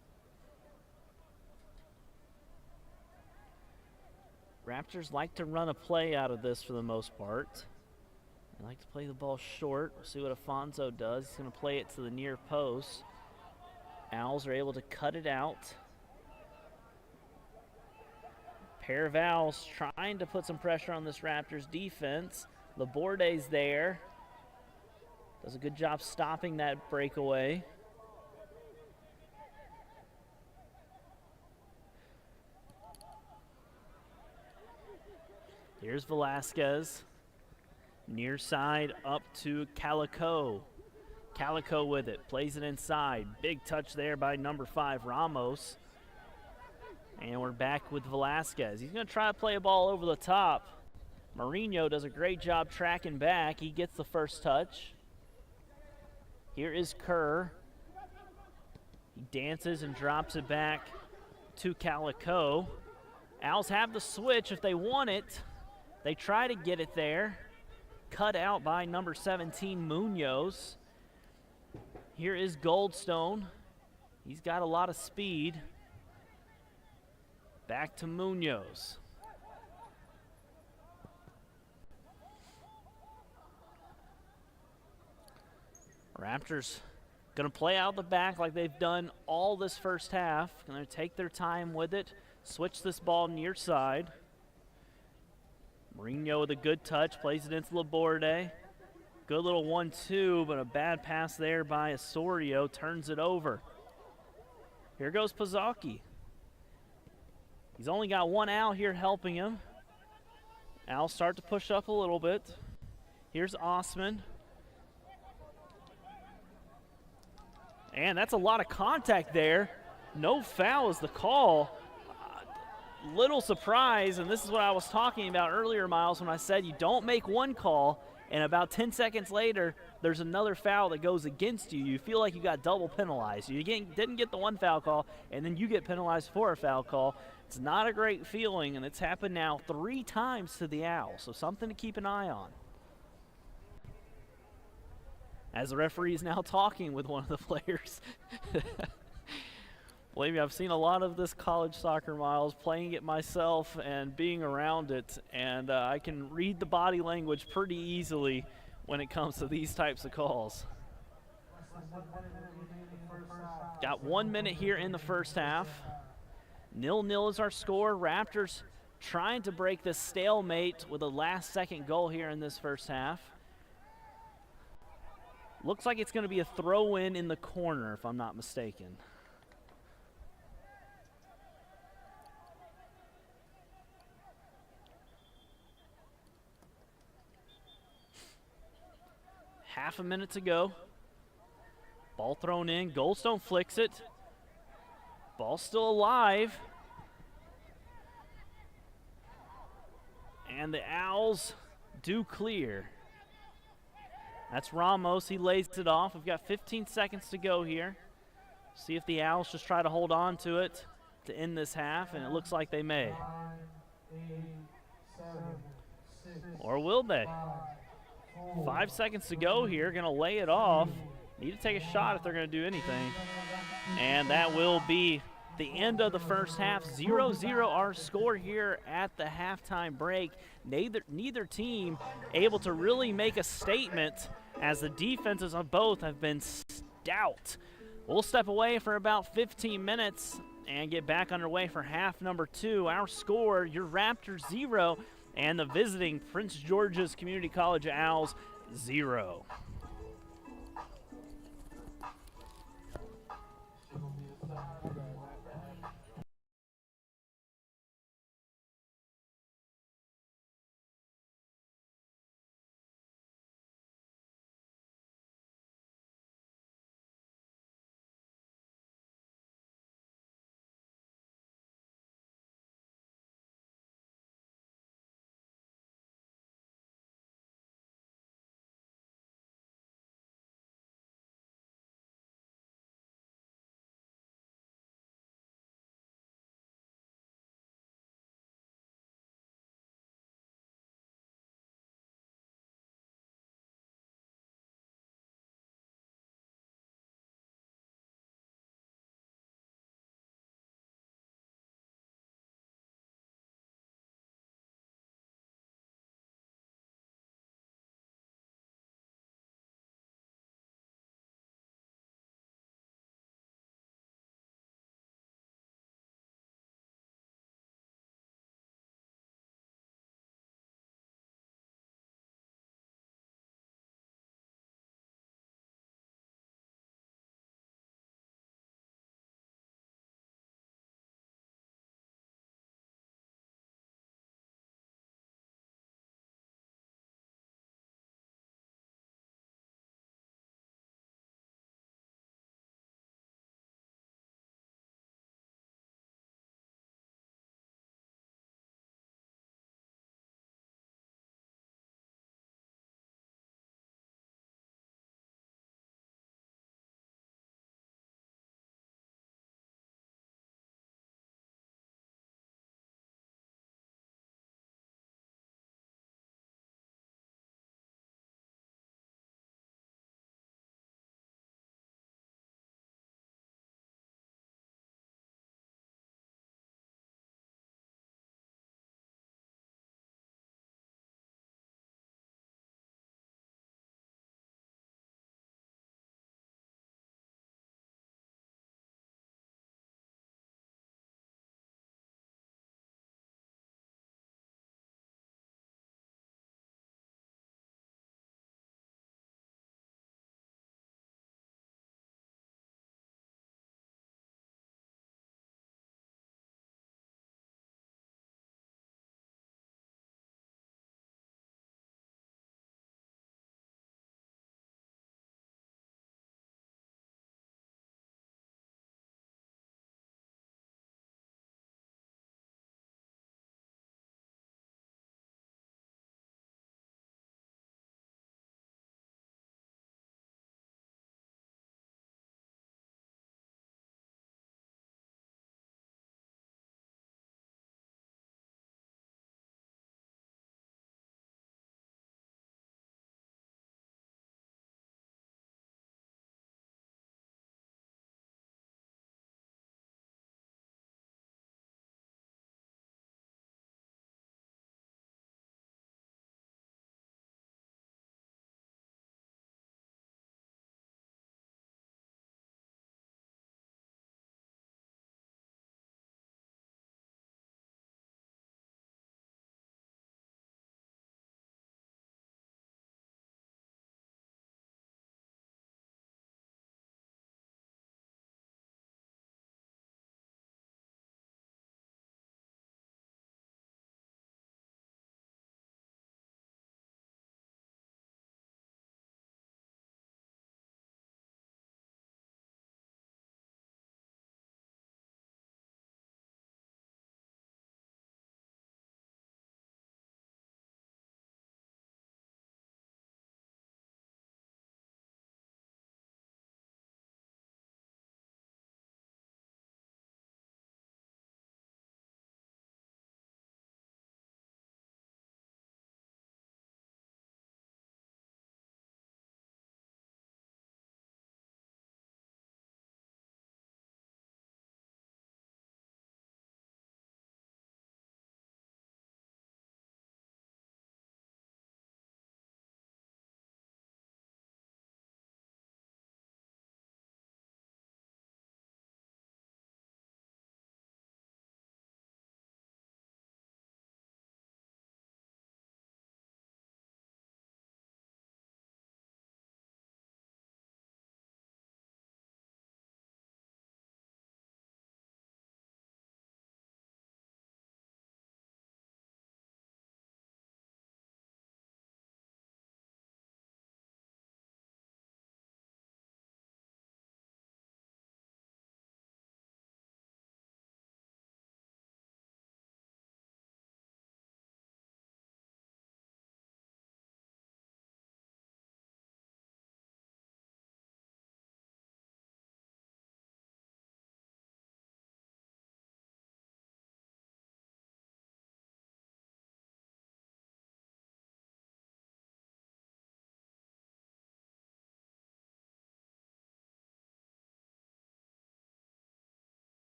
Raptors like to run a play out of this for the most part. They like to play the ball short. We'll see what Afonso does. He's going to play it to the near post. Owls are able to cut it out. Pair of Owls trying to put some pressure on this Raptors defense. Laborde's there. Does a good job stopping that breakaway. Here's Velasquez. Near side up to Calico. Calico with it. Plays it inside. Big touch there by number 5, Ramos. And we're back with Velasquez. He's going to try to play a ball over the top. Mourinho does a great job tracking back. He gets the first touch. Here is Kerr. He dances and drops it back to Calico. Owls have the switch if they want it. They try to get it there. Cut out by number 17, Munoz. Here is Goldstone. He's got a lot of speed. Back to Munoz. Raptors going to play out the back like they've done all this first half. Going to take their time with it. Switch this ball near side. Mourinho with a good touch. Plays it into Laborde. Good little 1-2, but a bad pass there by Osorio. Turns it over. Here goes Pazaki. He's only got one Owl here helping him. Owls start to push up a little bit. Here's Osman. And that's a lot of contact there. No foul is the call. Little surprise, and this is what I was talking about earlier, Miles, when I said you don't make one call, and about 10 seconds later, there's another foul that goes against you. You feel like you got double penalized. You didn't get the one foul call, and then you get penalized for a foul call. It's not a great feeling, and it's happened now 3 times to the Owls, so something to keep an eye on. As the referee is now talking with one of the players. Believe me, I've seen a lot of this college soccer, Miles, playing it myself and being around it, and I can read the body language pretty easily when it comes to these types of calls. Got 1 minute here in the first half. 0-0 is our score. Raptors trying to break this stalemate with a last-second goal here in this first half. Looks like it's going to be a throw-in in the corner, if I'm not mistaken. Half a minute to go. Ball thrown in. Goldstone flicks it. Ball's still alive. And the Owls do clear. That's Ramos. He lays it off. We've got 15 seconds to go here. See if the Owls just try to hold on to it to end this half, and it looks like they may. 9, 8, 7, 6, Or will they? 5 seconds to go here. Going to lay it off. Need to take a shot if they're going to do anything. And that will be the end of the first half. 0-0 our score here at the halftime break. Neither team able to really make a statement, as the defenses on both have been stout. We'll step away for about 15 minutes and get back underway for half number 2. Our score, your Raptors 0 and the visiting Prince George's Community College Owls 0.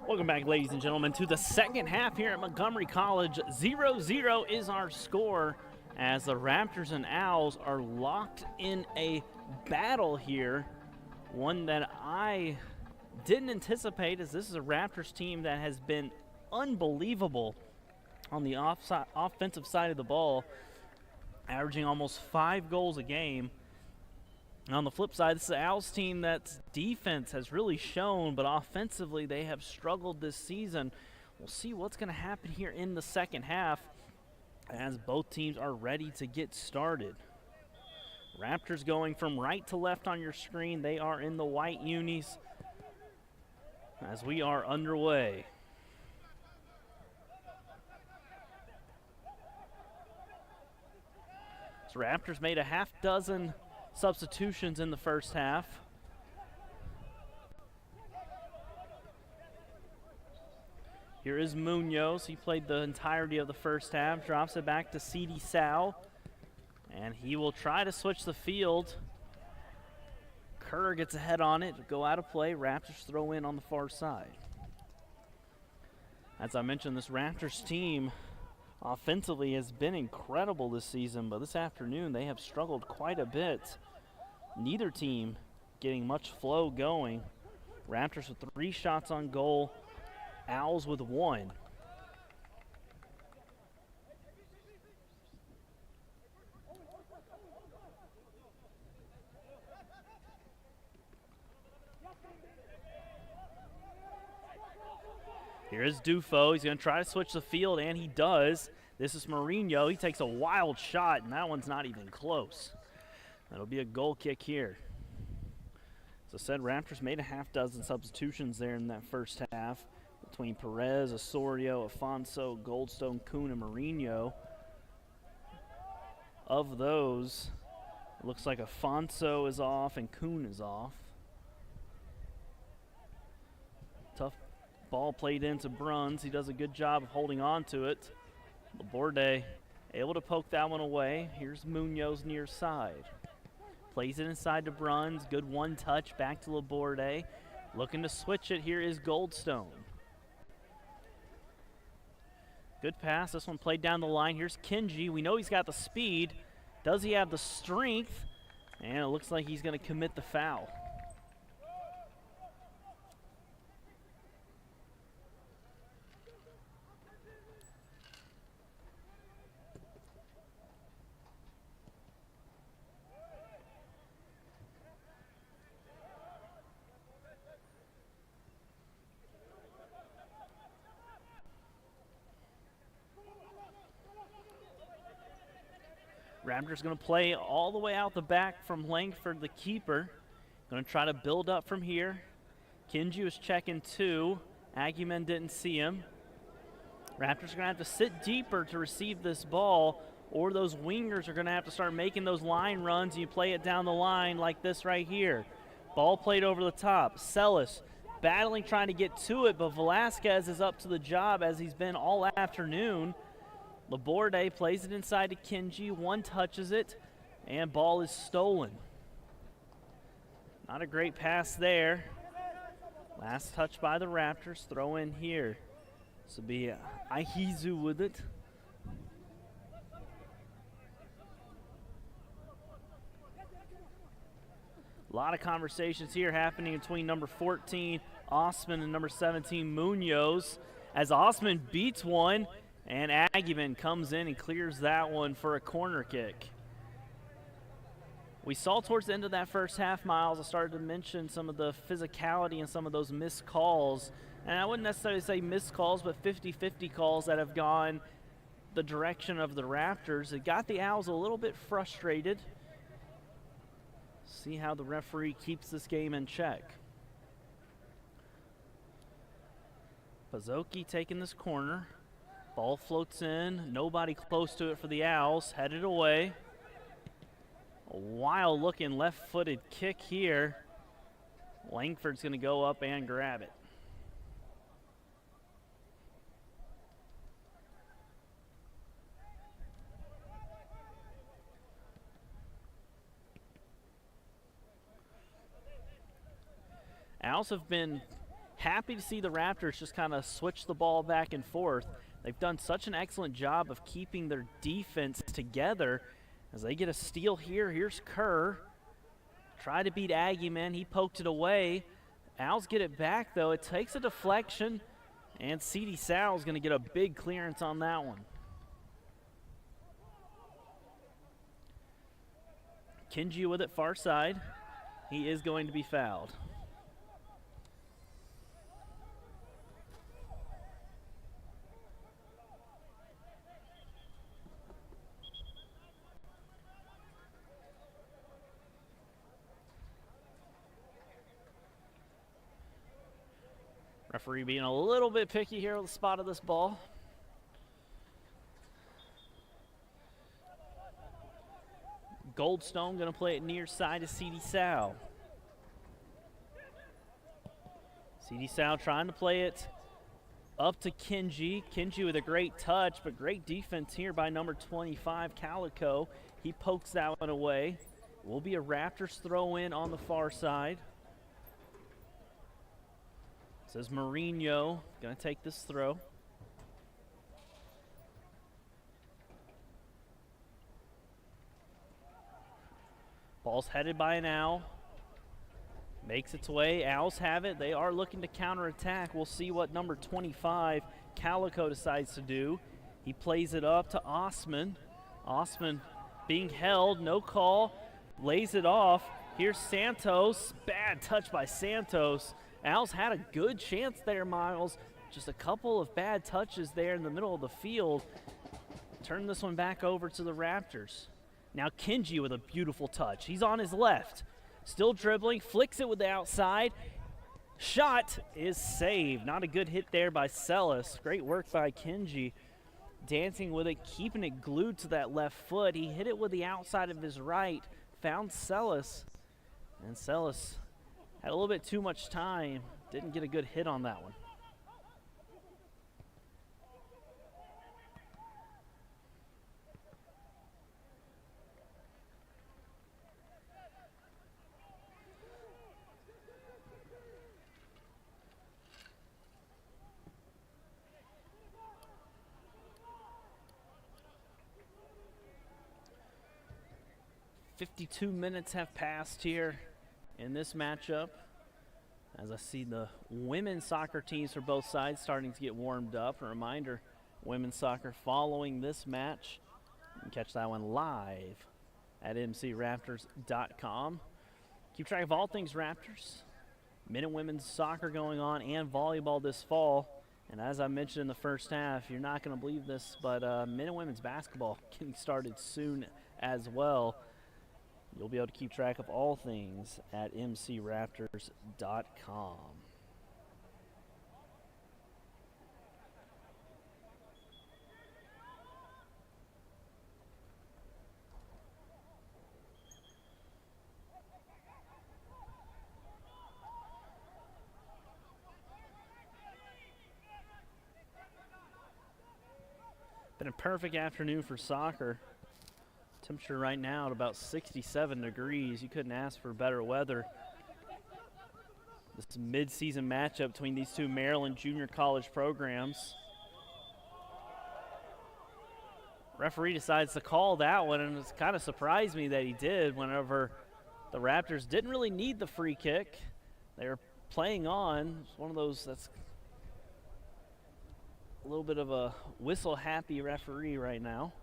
Welcome back, ladies and gentlemen, to the second half here at Montgomery College. 0-0 is our score as the Raptors and Owls are locked in a battle here, one that I didn't anticipate, as this is a Raptors team that has been unbelievable on the offensive side of the ball, averaging almost 5 goals a game. And on the flip side, this is an Owls team that's defense has really shown, but offensively they have struggled this season. We'll see what's going to happen here in the second half as both teams are ready to get started. Raptors going from right to left on your screen. They are in the white unis as we are underway. So Raptors made a half dozen substitutions in the first half. Here is Munoz. He played the entirety of the first half, drops it back to C.D. Sal, and he will try to switch the field. Kerr gets ahead on it, go out of play. Raptors throw in on the far side. As I mentioned, this Raptors team offensively has been incredible this season, but this afternoon they have struggled quite a bit. Neither team getting much flow going. Raptors with 3 shots on goal, Owls with 1. Here is Dufo. He's going to try to switch the field, and he does. This is Mourinho. He takes a wild shot, and that one's not even close. That'll be a goal kick here. As I said, Raptors made a half dozen substitutions there in that first half between Perez, Osorio, Afonso, Goldstone, Kuhn, and Mourinho. Of those, it looks like Afonso is off and Kuhn is off. Tough ball played into Bruns. He does a good job of holding on to it. Laborde able to poke that one away. Here's Munoz near side. Plays it inside to Bruns. Good one touch back to Laborde. Looking to switch it. Here is Goldstone. Good pass. This one played down the line. Here's Kenji. We know he's got the speed. Does he have the strength? And it looks like he's going to commit the foul. Raptors going to play all the way out the back from Langford, the keeper. Going to try to build up from here. Kenji was checking 2. Aguiman didn't see him. Raptors are going to have to sit deeper to receive this ball, or those wingers are going to have to start making those line runs. You play it down the line like this right here. Ball played over the top. Celis battling, trying to get to it, but Velasquez is up to the job as he's been all afternoon. Laborde plays it inside to Kenji. One touches it, and ball is stolen. Not a great pass there. Last touch by the Raptors. Throw in here. This will be Aihizu with it. A lot of conversations here happening between number 14, Osman, and number 17, Munoz. As Osman beats one, and Aguiman comes in and clears that one for a corner kick. We saw towards the end of that first half, Miles, I started to mention some of the physicality and some of those missed calls. And I wouldn't necessarily say missed calls, but 50-50 calls that have gone the direction of the Raptors. It got the Owls a little bit frustrated. See how the referee keeps this game in check. Pazzoki taking this corner. Ball floats in. Nobody close to it for the Owls. Headed away. A wild-looking left-footed kick here. Langford's going to go up and grab it. Owls have been happy to see the Raptors just kind of switch the ball back and forth. They've done such an excellent job of keeping their defense together. As they get a steal here, here's Kerr. Try to beat Aggieman, he poked it away. Owls get it back though, it takes a deflection, and C.D. Sal's gonna get a big clearance on that one. Kenji with it far side. He is going to be fouled. Referee being a little bit picky here with the spot of this ball. Goldstone going to play it near side to C.D. Sal. C.D. Sal trying to play it up to Kenji. Kenji with a great touch, but great defense here by number 25, Calico. He pokes that one away. Will be a Raptors throw in on the far side. Says Mourinho, going to take this throw. Ball's headed by an Owl. Makes its way. Owls have it. They are looking to counterattack. We'll see what number 25, Calico, decides to do. He plays it up to Osman. Osman being held, no call. Lays it off. Here's Santos. Bad touch by Santos. Owls had a good chance there, Miles. Just a couple of bad touches there in the middle of the field. Turn this one back over to the Raptors. Now Kenji with a beautiful touch. He's on his left. Still dribbling, flicks it with the outside. Shot is saved. Not a good hit there by Celis. Great work by Kenji. Dancing with it, keeping it glued to that left foot. He hit it with the outside of his right. Found Celis. And Celis had a little bit too much time. Didn't get a good hit on that one. "52 minutes have passed here in this matchup, as I see the women's soccer teams for both sides starting to get warmed up. A reminder, women's soccer following this match. You can catch that one live at mcraptors.com. Keep track of all things Raptors. Men and women's soccer going on and volleyball this fall. And as I mentioned in the first half, you're not going to believe this, but men and women's basketball getting started soon as well. You'll be able to keep track of all things at mcraptors.com. Been a perfect afternoon for soccer. Temperature right now at about 67 degrees. You couldn't ask for better weather. This mid-season matchup between these two Maryland junior college programs. Referee decides to call that one, and it's kind of surprised me that he did whenever the Raptors didn't really need the free kick. They were playing on. It's one of those that's a little bit of a whistle-happy referee right now.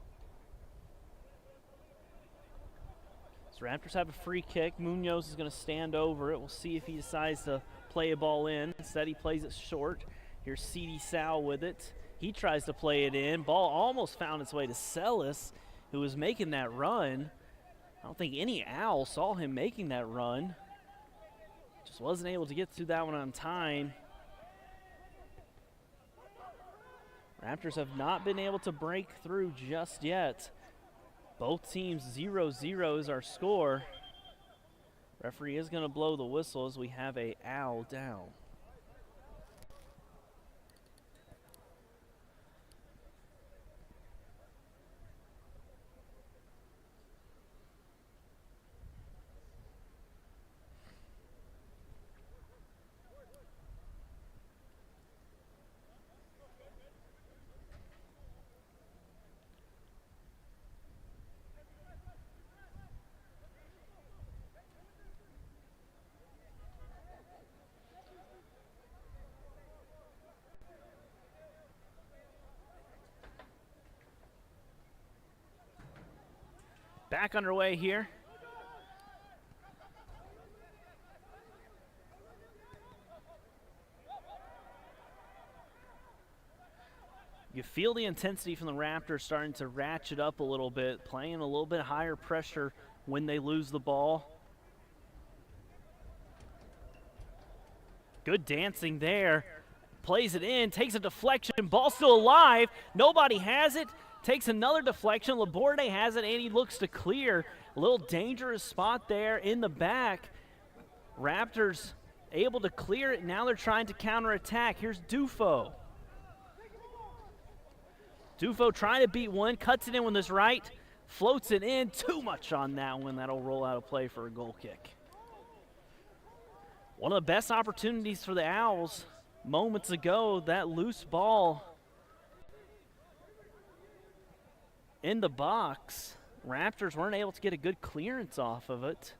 Raptors have a free kick. Munoz is going to stand over it. We'll see if he decides to play a ball in. Instead, he plays it short. Here's C.D. Sal with it. He tries to play it in. Ball almost found its way to Celis, who was making that run. I don't think any Owl saw him making that run. Just wasn't able to get through that one on time. Raptors have not been able to break through just yet. Both teams 0-0 is our score. Referee is going to blow the whistle as we have a Owl down. Back underway here. You feel the intensity from the Raptors starting to ratchet up a little bit, playing a little bit higher pressure when they lose the ball. Good dancing there. Plays it in, takes a deflection, ball still alive. Nobody has it. Takes another deflection. Laborde has it, and he looks to clear. A little dangerous spot there in the back. Raptors able to clear it. Now they're trying to counterattack. Here's Dufo. Dufo trying to beat one, cuts it in with his right, floats it in. Too much on that one. That'll roll out of play for a goal kick. One of the best opportunities for the Owls moments ago, that loose ball in the box. Raptors weren't able to get a good clearance off of it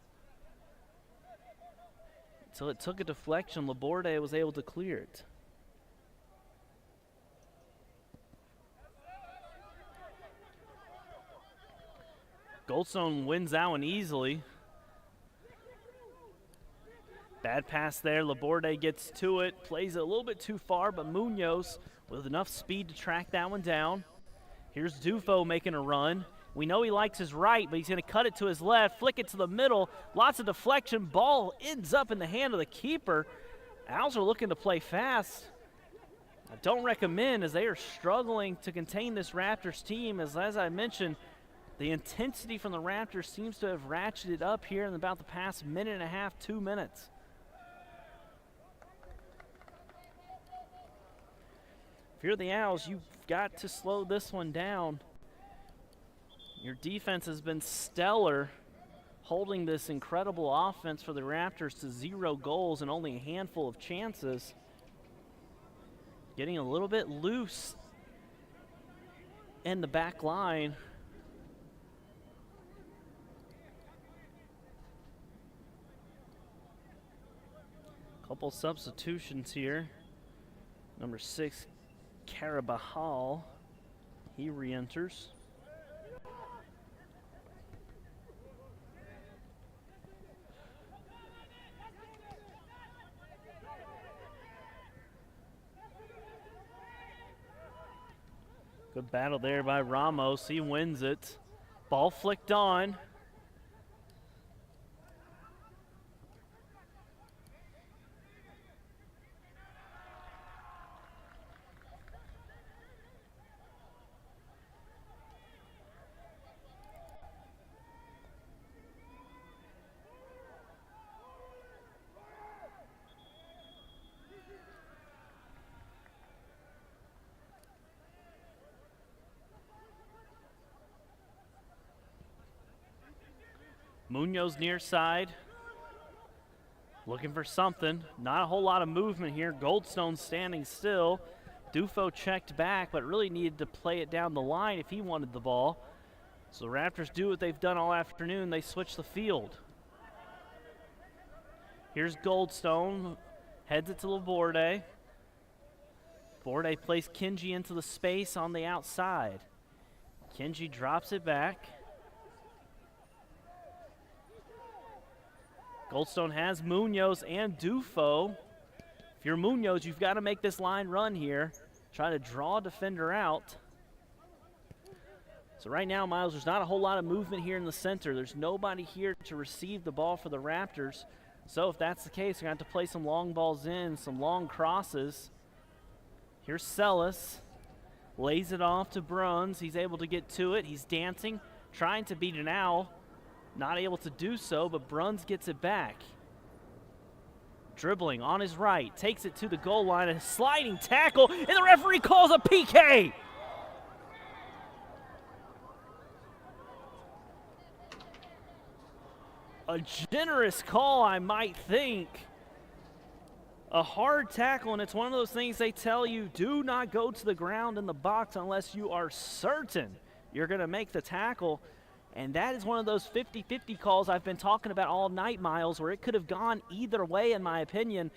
until it took a deflection. Laborde was able to clear it. Goldstone wins that one easily. Bad pass there. Laborde gets to it, plays it a little bit too far, but Munoz with enough speed to track that one down. Here's Dufo making a run. We know he likes his right, but he's going to cut it to his left, flick it to the middle. Lots of deflection. Ball ends up in the hand of the keeper. Owls are looking to play fast. I don't recommend, as they are struggling to contain this Raptors team. As I mentioned, the intensity from the Raptors seems to have ratcheted up here in about the past minute and a half, 2 minutes. If you're the Owls, you've got to slow this one down. Your defense has been stellar, holding this incredible offense for the Raptors to 0 goals and only a handful of chances. Getting a little bit loose in the back line. Couple substitutions here. Number 6, Carabajal, he re-enters. Good battle there by Ramos. He wins it. Ball flicked on. Munoz near side, looking for something. Not a whole lot of movement here. Goldstone standing still. Dufo checked back, but really needed to play it down the line if he wanted the ball. So the Raptors do what they've done all afternoon. They switch the field. Here's Goldstone, heads it to Laborde. Laborde plays Kinji into the space on the outside. Kinji drops it back. Goldstone has Munoz and Dufo. If you're Munoz, you've got to make this line run here. Try to draw a defender out. So right now, Miles, there's not a whole lot of movement here in the center. There's nobody here to receive the ball for the Raptors. So if that's the case, you're going to have to play some long balls in, some long crosses. Here's Celis. Lays it off to Bruns. He's able to get to it. He's dancing, trying to beat an Owl. Not able to do so, but Bruns gets it back. Dribbling on his right, takes it to the goal line, a sliding tackle, and the referee calls a PK. A generous call, I might think. A hard tackle, and it's one of those things they tell you, do not go to the ground in the box unless you are certain you're going to make the tackle. And that is one of those 50-50 calls I've been talking about all night, Miles, where it could have gone either way, in my opinion.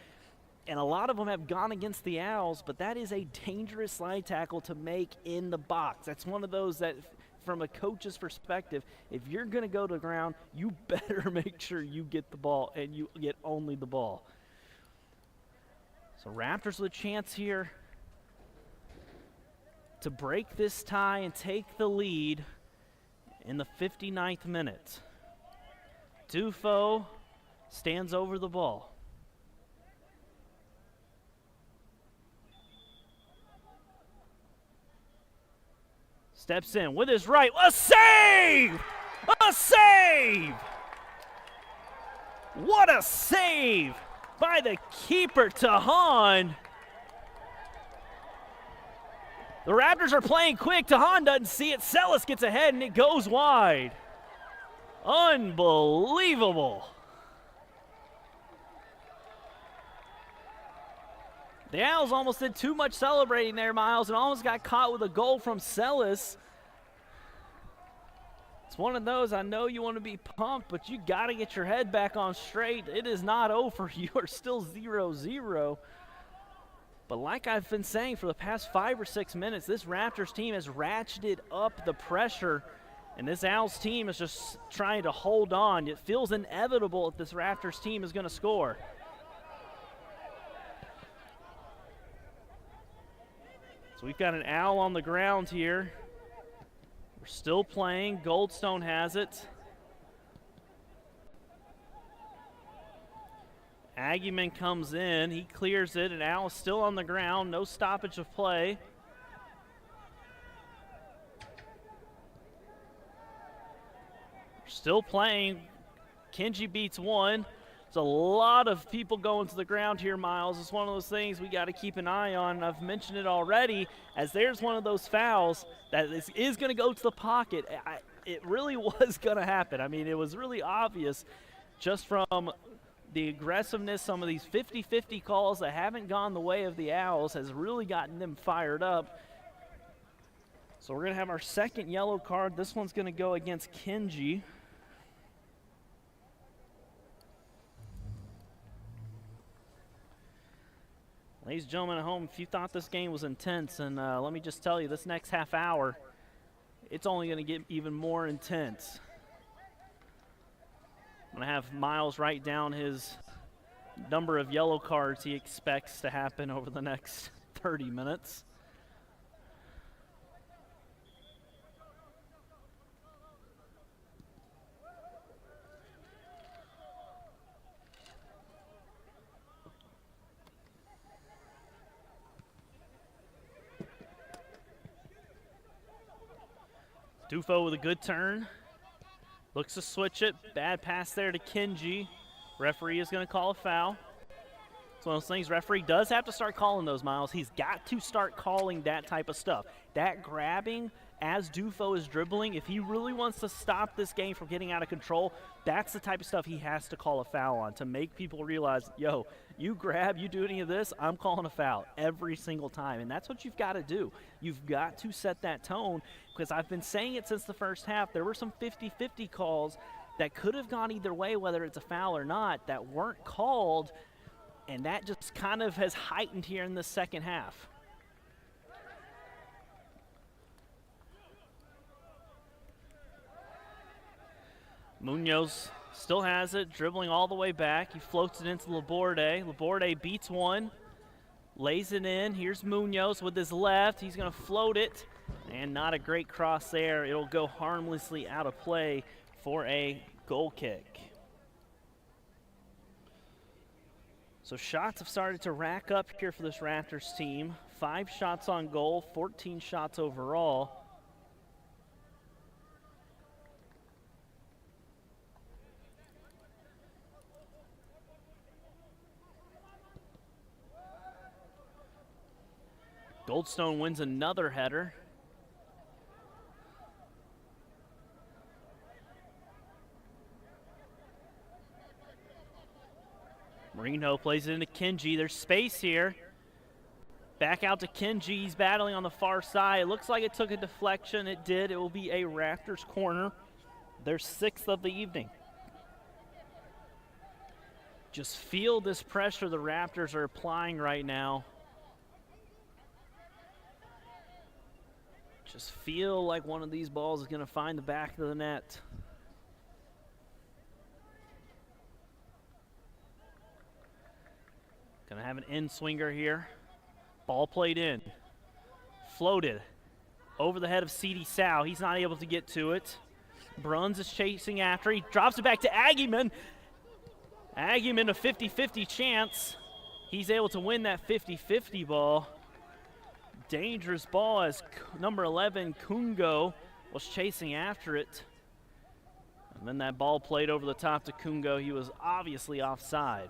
And a lot of them have gone against the Owls, but that is a dangerous slide tackle to make in the box. That's one of those that from a coach's perspective, if you're going to go to the ground, you better make sure you get the ball and you get only the ball. So Raptors with a chance here to break this tie and take the lead in the 59th minute. Dufo stands over the ball. Steps in with his right. A save! A save! What a save by the keeper, Tahan. The Raptors are playing quick. Tahan doesn't see it. Celis gets ahead, and it goes wide. Unbelievable. The Owls almost did too much celebrating there, Miles, and almost got caught with a goal from Celis. It's one of those, I know you want to be pumped, but you got to get your head back on straight. It is not over. You are still 0-0. But like I've been saying for the past 5 or 6 minutes, this Raptors team has ratcheted up the pressure, and this Owls team is just trying to hold on. It feels inevitable that this Raptors team is going to score. So we've got an Owl on the ground here. We're still playing. Goldstone has it. Aguiman comes in. He clears it, and Owl is still on the ground. No stoppage of play. We're still playing. Kenji beats one. There's a lot of people going to the ground here, Miles. It's one of those things we got to keep an eye on. I've mentioned it already, as there's one of those fouls that is going to go to the pocket. It really was going to happen. I mean, it was really obvious just from the aggressiveness. Some of these 50-50 calls that haven't gone the way of the Owls has really gotten them fired up. So we're going to have our second yellow card. This one's going to go against Kenji. Ladies and gentlemen at home, if you thought this game was intense, and let me just tell you, this next half hour, it's only going to get even more intense. I'm going to have Miles write down his number of yellow cards he expects to happen over the next 30 minutes. Dufo with a good turn. Looks to switch it. Bad pass there to Kenji. Referee is going to call a foul. It's one of those things, referee does have to start calling those, Miles. He's got to start calling that type of stuff. That grabbing as Dufo is dribbling, if he really wants to stop this game from getting out of control, that's the type of stuff he has to call a foul on to make people realize, yo, you grab, you do any of this, I'm calling a foul every single time. And that's what you've got to do. You've got to set that tone, because I've been saying it since the first half. There were some 50-50 calls that could have gone either way, whether it's a foul or not, that weren't called, and that just kind of has heightened here in the second half. Munoz still has it, dribbling all the way back. He floats it into Laborde. Laborde beats one, lays it in. Here's Munoz with his left. He's going to float it, and not a great cross there. It'll go harmlessly out of play for a goal kick. So shots have started to rack up here for this Raptors team. 5 shots on goal, 14 shots overall. Goldstone wins another header. Marino plays it into Kenji. There's space here. Back out to Kenji. He's battling on the far side. It looks like it took a deflection. It did. It will be a Raptors corner. Their 6th of the evening. Just feel this pressure the Raptors are applying right now. Just feel like one of these balls is going to find the back of the net. Going to have an in-swinger here. Ball played in. Floated over the head of C.D. Sow. He's not able to get to it. Bruns is chasing after. He drops it back to Aggieman. Aggieman, a 50-50 chance. He's able to win that 50-50 ball. Dangerous ball as number 11, Kungo, was chasing after it. And then that ball played over the top to Kungo. He was obviously offside.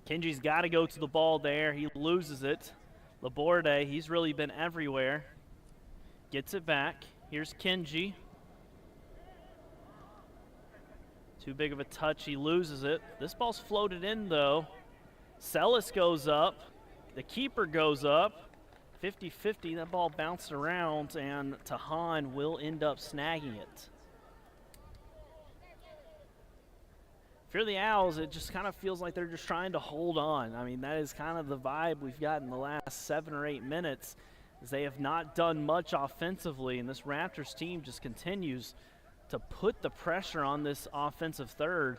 Kenji's got to go to the ball there. He loses it. Laborde, he's really been everywhere. Gets it back. Here's Kenji. Too big of a touch. He loses it. This ball's floated in, though. Celis goes up. The keeper goes up. 50-50. That ball bounced around, and Tahan will end up snagging it. If you're the Owls, it just kind of feels like they're just trying to hold on. I mean, that is kind of the vibe we've got in the last 7 or 8 minutes, as they have not done much offensively, and this Raptors team just continues to put the pressure on this offensive third.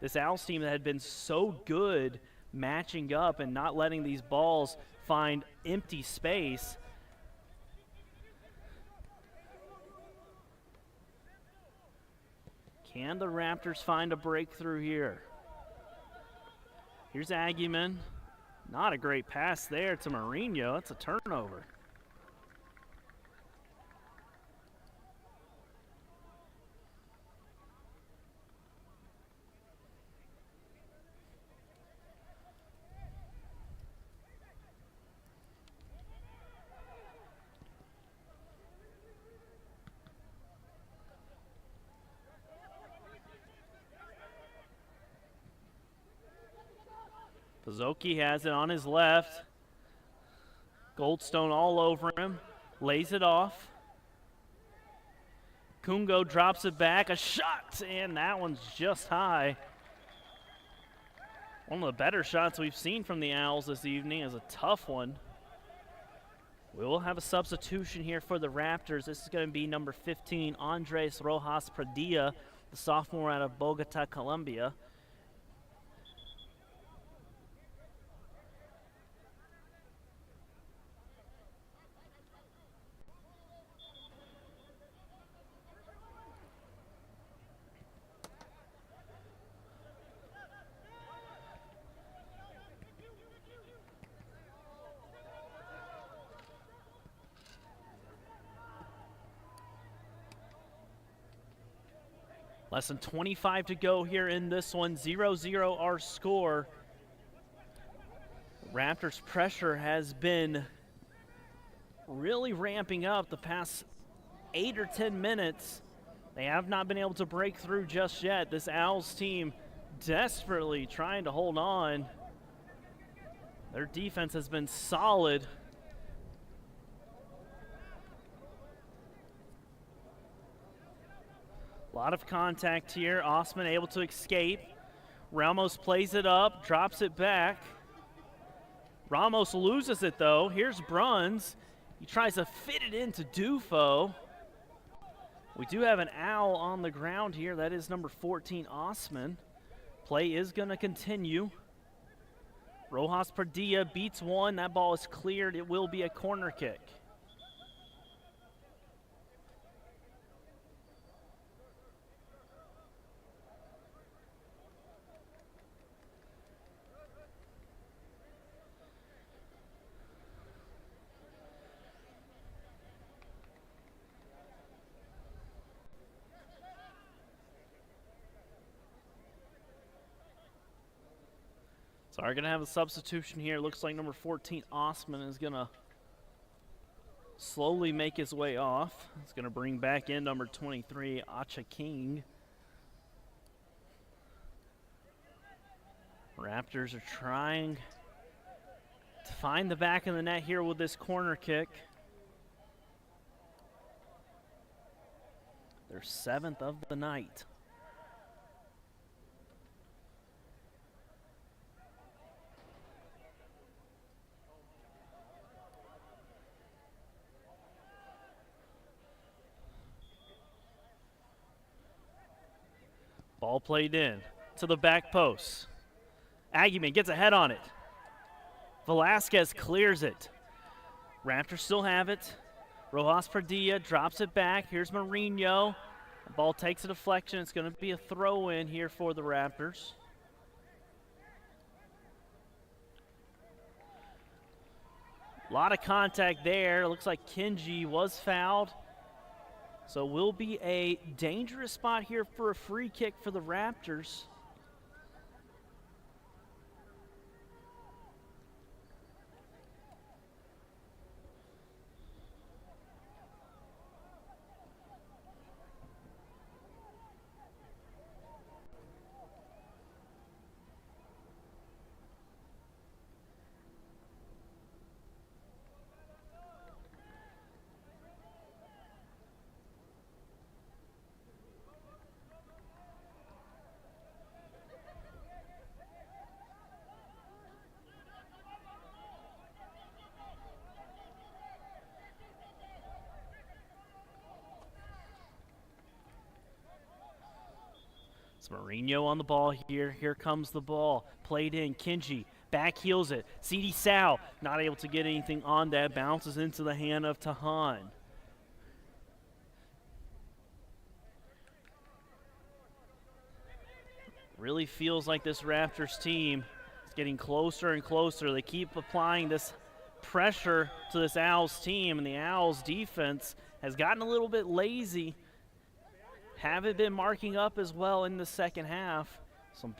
This Owls team that had been so good matching up and not letting these balls find empty space. Can the Raptors find a breakthrough here? Here's Aggieman. Not a great pass there to Mourinho. That's a turnover. Pizzoki has it on his left. Goldstone all over him. Lays it off. Kungo drops it back. A shot, and that one's just high. One of the better shots we've seen from the Owls this evening is a tough one. We will have a substitution here for the Raptors. This is going to be number 15, Andres Rojas Padilla, the sophomore out of Bogota, Colombia. Less than 25 to go here in this one. 0-0 our score. Raptors' pressure has been really ramping up the past 8 or 10 minutes. They have not been able to break through just yet. This Owls team desperately trying to hold on. Their defense has been solid. A lot of contact here. Osman able to escape. Ramos plays it up, drops it back. Ramos loses it, though. Here's Bruns. He tries to fit it into Dufo. We do have an Owl on the ground here. That is number 14, Osman. Play is going to continue. Rojas Padilla beats one. That ball is cleared. It will be a corner kick. So we're going to have a substitution here. Looks like number 14, Osman, is going to slowly make his way off. It's going to bring back in number 23, Acha King. Raptors are trying to find the back of the net here with this corner kick. Their 7th of the night. Ball played in to the back post. Aguiman gets ahead on it. Velasquez clears it. Raptors still have it. Rojas Padilla drops it back. Here's Mourinho. The ball takes a deflection. It's going to be a throw-in here for the Raptors. A lot of contact there. Looks like Kenji was fouled. So it will be a dangerous spot here for a free kick for the Raptors. Mourinho on the ball here. Here comes the ball. Played in. Kenji back heels it. CD Sal not able to get anything on that. Bounces into the hand of Tahan. Really feels like this Raptors team is getting closer and closer. They keep applying this pressure to this Owls team, and the Owls defense has gotten a little bit lazy. Haven't been marking up as well in the second half. Some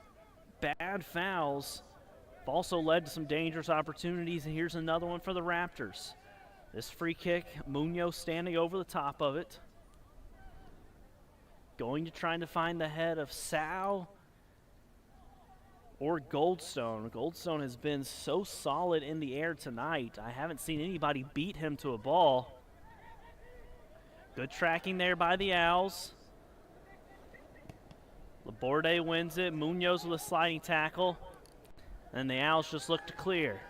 bad fouls have also led to some dangerous opportunities, and here's another one for the Raptors. This free kick, Munoz standing over the top of it. Going to try to find the head of Sal or Goldstone. Goldstone has been so solid in the air tonight. I haven't seen anybody beat him to a ball. Good tracking there by the Owls. Laborde wins it. Munoz with a sliding tackle. And the Owls just look to clear.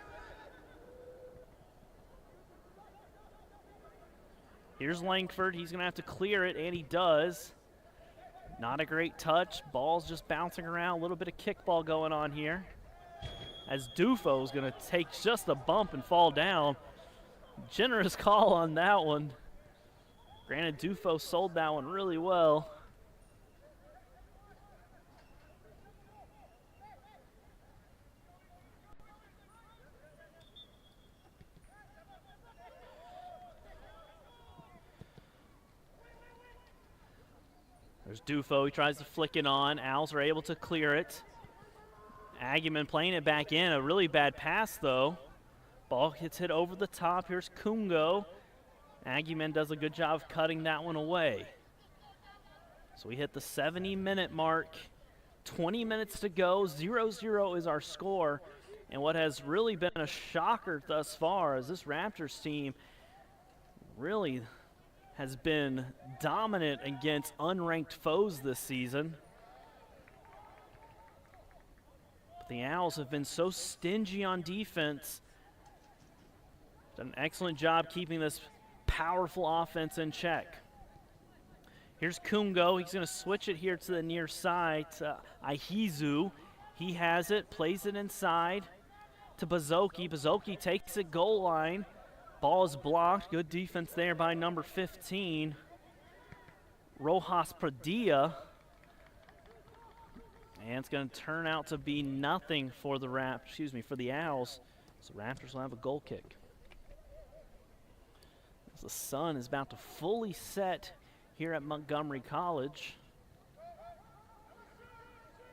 Here's Langford. He's going to have to clear it, and he does. Not a great touch. Ball's just bouncing around. A little bit of kickball going on here. As Dufo's going to take just a bump and fall down. Generous call on that one. Granted, Dufo sold that one really well. There's Dufo. He tries to flick it on. Owls are able to clear it. Aguiman playing it back in. A really bad pass, though. Ball gets hit over the top. Here's Kungo. Aguiman does a good job of cutting that one away. So we hit the 70-minute mark. 20 minutes to go. 0-0 is our score. And what has really been a shocker thus far is this Raptors team really has been dominant against unranked foes this season. But the Owls have been so stingy on defense. Done an excellent job keeping this powerful offense in check. Here's Kungo. He's going to switch it here to the near side to Aihizu. He has it, plays it inside to Bazoki. Bazoki takes it goal line. Ball is blocked. Good defense there by number 15, Rojas Padilla. And it's going to turn out to be nothing for the for the Owls. So Raptors will have a goal kick. As the sun is about to fully set here at Montgomery College.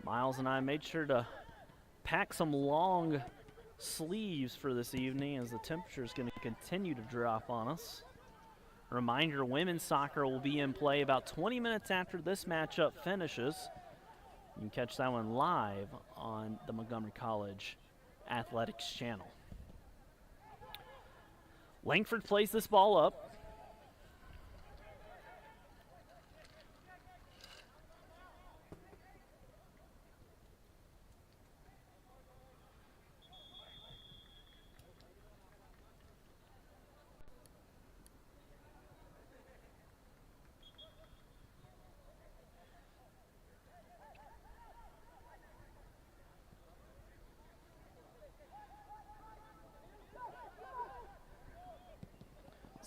Miles and I made sure to pack some long sleeves for this evening as the temperature is going to continue to drop on us. Reminder, women's soccer will be in play about 20 minutes after this matchup finishes. You can catch that one live on the Montgomery College Athletics channel. Langford plays this ball up.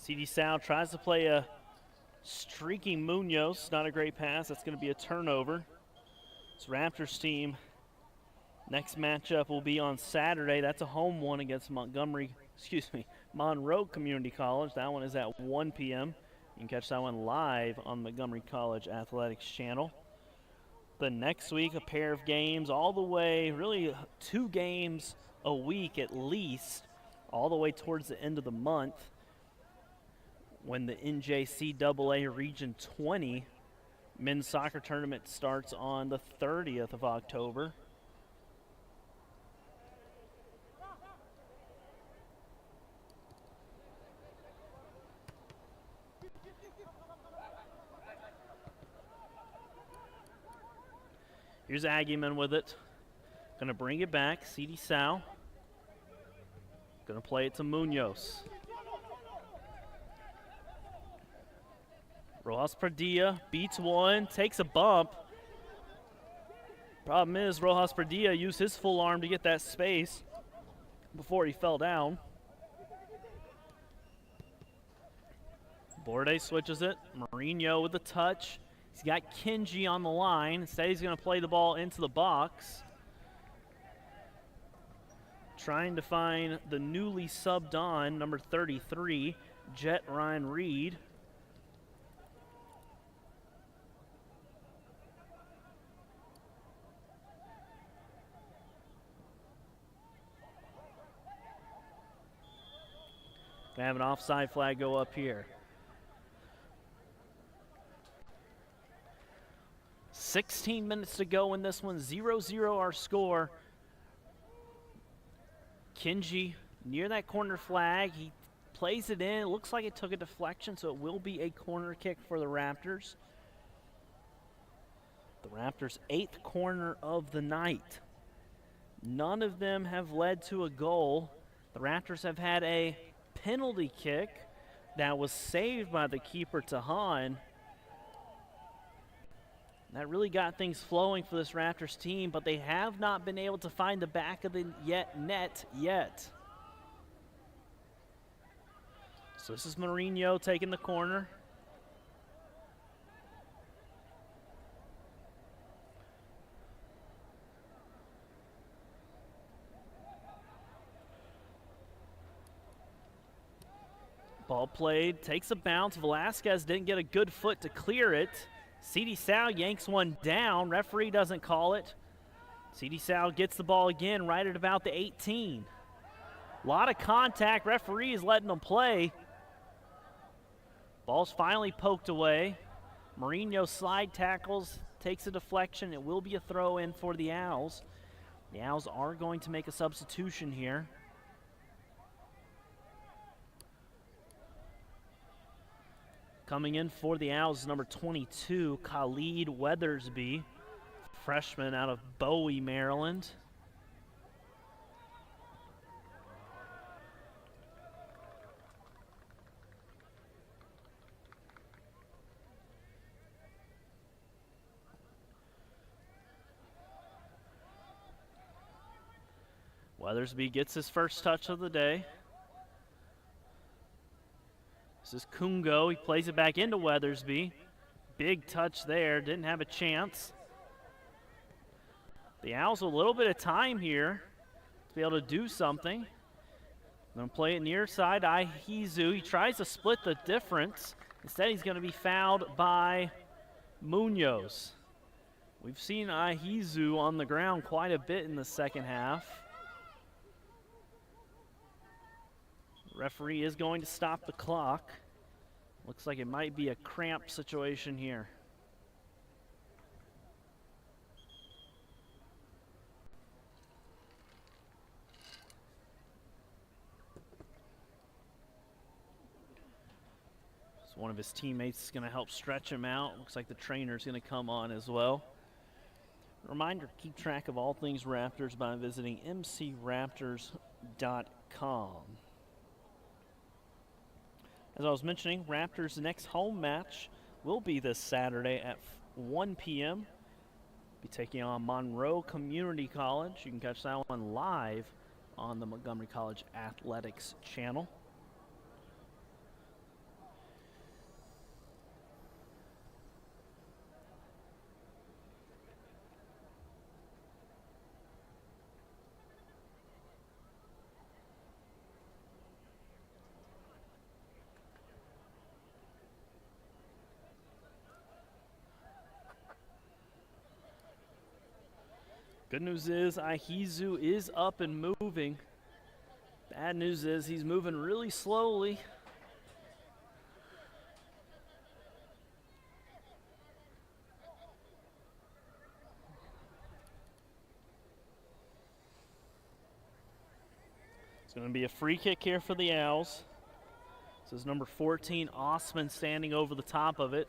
CD Sal tries to play a streaking Munoz. Not a great pass. That's going to be a turnover. This Raptors team, next matchup will be on Saturday. That's a home one against Monroe Community College. That one is at 1 p.m. You can catch that one live on Montgomery College Athletics channel. The next week, a pair of games all the way, really 2 games a week at least, all the way towards the end of the month when the NJCAA Region 20 men's soccer tournament starts on the 30th of October. Here's Aguiman with it. Going to bring it back. CD Sal. Going to play it to Munoz. Rojas Padilla beats one, takes a bump. Problem is, Rojas Padilla used his full arm to get that space before he fell down. Borde switches it. Mourinho with the touch. He's got Kenji on the line. Instead, he's going to play the ball into the box. Trying to find the newly subbed on, number 33, Jet Ryan Reed. Gonna have an offside flag go up here. 16 minutes to go in this one, 0-0 our score. Kenji near that corner flag. He plays it in. It looks like it took a deflection, so it will be a corner kick for the Raptors. The Raptors' 8th corner of the night. None of them have led to a goal. The Raptors have had a penalty kick that was saved by the keeper, Tahan. That really got things flowing for this Raptors team, but they have not been able to find the back of the net yet. So this is Mourinho taking the corner. Ball played, takes a bounce. Velasquez didn't get a good foot to clear it. CD Sal yanks one down. Referee doesn't call it. CD Sal gets the ball again right at about the 18. A lot of contact. Referee is letting them play. Ball's finally poked away. Mourinho slide tackles, takes a deflection. It will be a throw in for the Owls. The Owls are going to make a substitution here. Coming in for the Owls, number 22, Khalid Weathersby, freshman out of Bowie, Maryland. Weathersby gets his first touch of the day. This is Kungo. He plays it back into Weathersby. Big touch there. Didn't have a chance. The Owls a little bit of time here to be able to do something. Going to play it near side. Ihezu. He tries to split the difference. Instead, he's going to be fouled by Munoz. We've seen Ihezu on the ground quite a bit in the second half. Referee is going to stop the clock. Looks like it might be a cramp situation here. So one of his teammates is going to help stretch him out. Looks like the trainer's going to come on as well. Reminder, keep track of all things Raptors by visiting mcraptors.com. As I was mentioning, Raptors' next home match will be this Saturday at 1 p.m. Be taking on Monroe Community College. You can catch that one live on the Montgomery College Athletics channel. Good news is Aihizu is up and moving. Bad news is he's moving really slowly. It's going to be a free kick here for the Owls. This is number 14, Osman, standing over the top of it.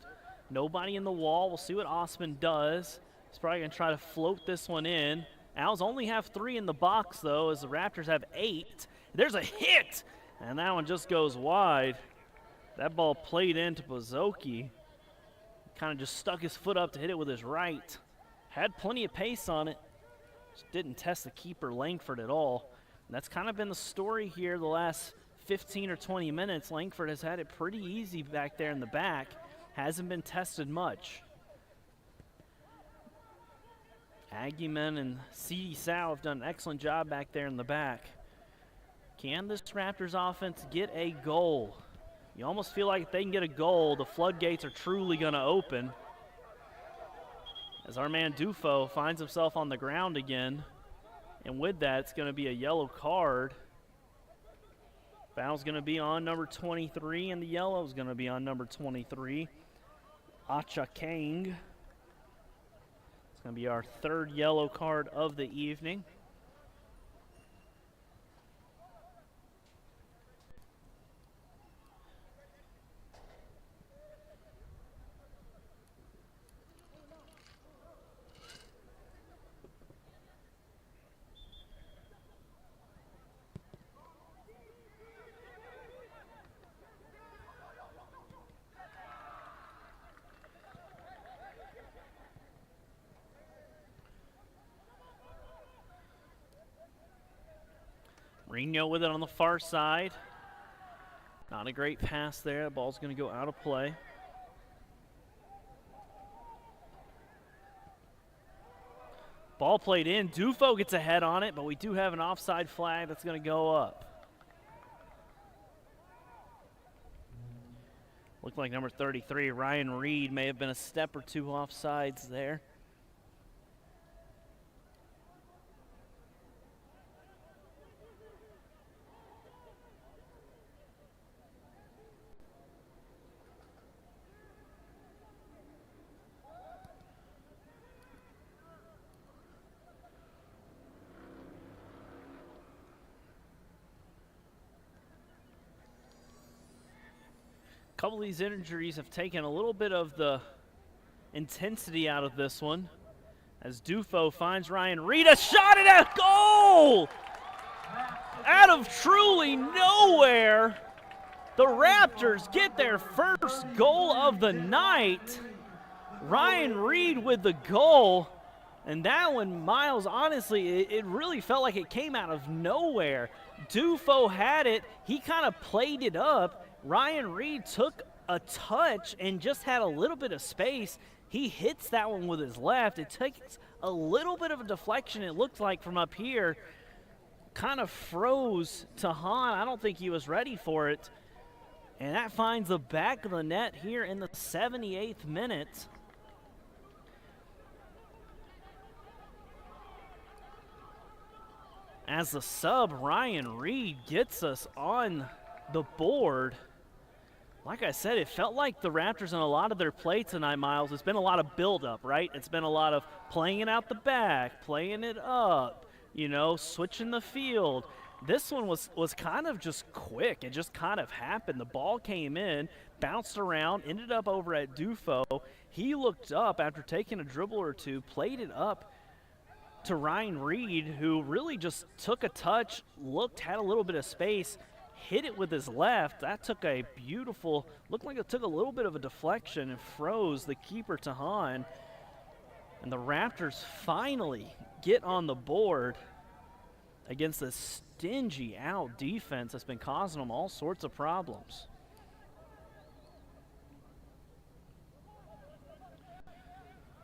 Nobody in the wall. We'll see what Osman does. He's probably going to try to float this one in. Owls only have 3 in the box, though, as the Raptors have 8. There's a hit, and that one just goes wide. That ball played into Bozoki. Kind of just stuck his foot up to hit it with his right. Had plenty of pace on it. Just didn't test the keeper, Langford, at all. And that's kind of been the story here the last 15 or 20 minutes. Langford has had it pretty easy back there in the back. Hasn't been tested much. Aguiman and C.D. Sal have done an excellent job back there in the back. Can this Raptors offense get a goal? You almost feel like if they can get a goal, the floodgates are truly going to open. As our man Dufo finds himself on the ground again. And with that, it's going to be a yellow card. Foul's going to be on number 23, and the yellow is going to be on number 23, Acha Kang. It's going to be our 3rd yellow card of the evening. Ryen with it on the far side. Not a great pass there. The ball's going to go out of play. Ball played in. Dufo gets a head on it, but we do have an offside flag that's going to go up. Looked like number 33, Ryen Reed, may have been a step or 2 offsides there. A couple of these injuries have taken a little bit of the intensity out of this one. As Dufo finds Ryen Reed, a shot at a goal! Out of truly nowhere, the Raptors get their first goal of the night. Ryen Reed with the goal. And that one, Miles, honestly, it really felt like it came out of nowhere. Dufo had it. He kind of played it up. Ryen Reed took a touch and just had a little bit of space. He hits that one with his left. It takes a little bit of a deflection, it looked like, from up here. Kind of froze to Hahn. I don't think he was ready for it. And that finds the back of the net here in the 78th minute. As the sub, Ryen Reed gets us on the board. Like I said, it felt like the Raptors in a lot of their play tonight, Miles, it's been a lot of build-up, right? It's been a lot of playing it out the back, playing it up, you know, switching the field. This one was kind of just quick. It just kind of happened. The ball came in, bounced around, ended up over at Dufo. He looked up after taking a dribble or two, played it up to Ryen Reed, who really just took a touch, looked, had a little bit of space, hit it with his left. That took a beautiful, looked like it took a little bit of a deflection and froze the keeper to Hahn. And the Raptors finally get on the board against this stingy out defense that's been causing them all sorts of problems.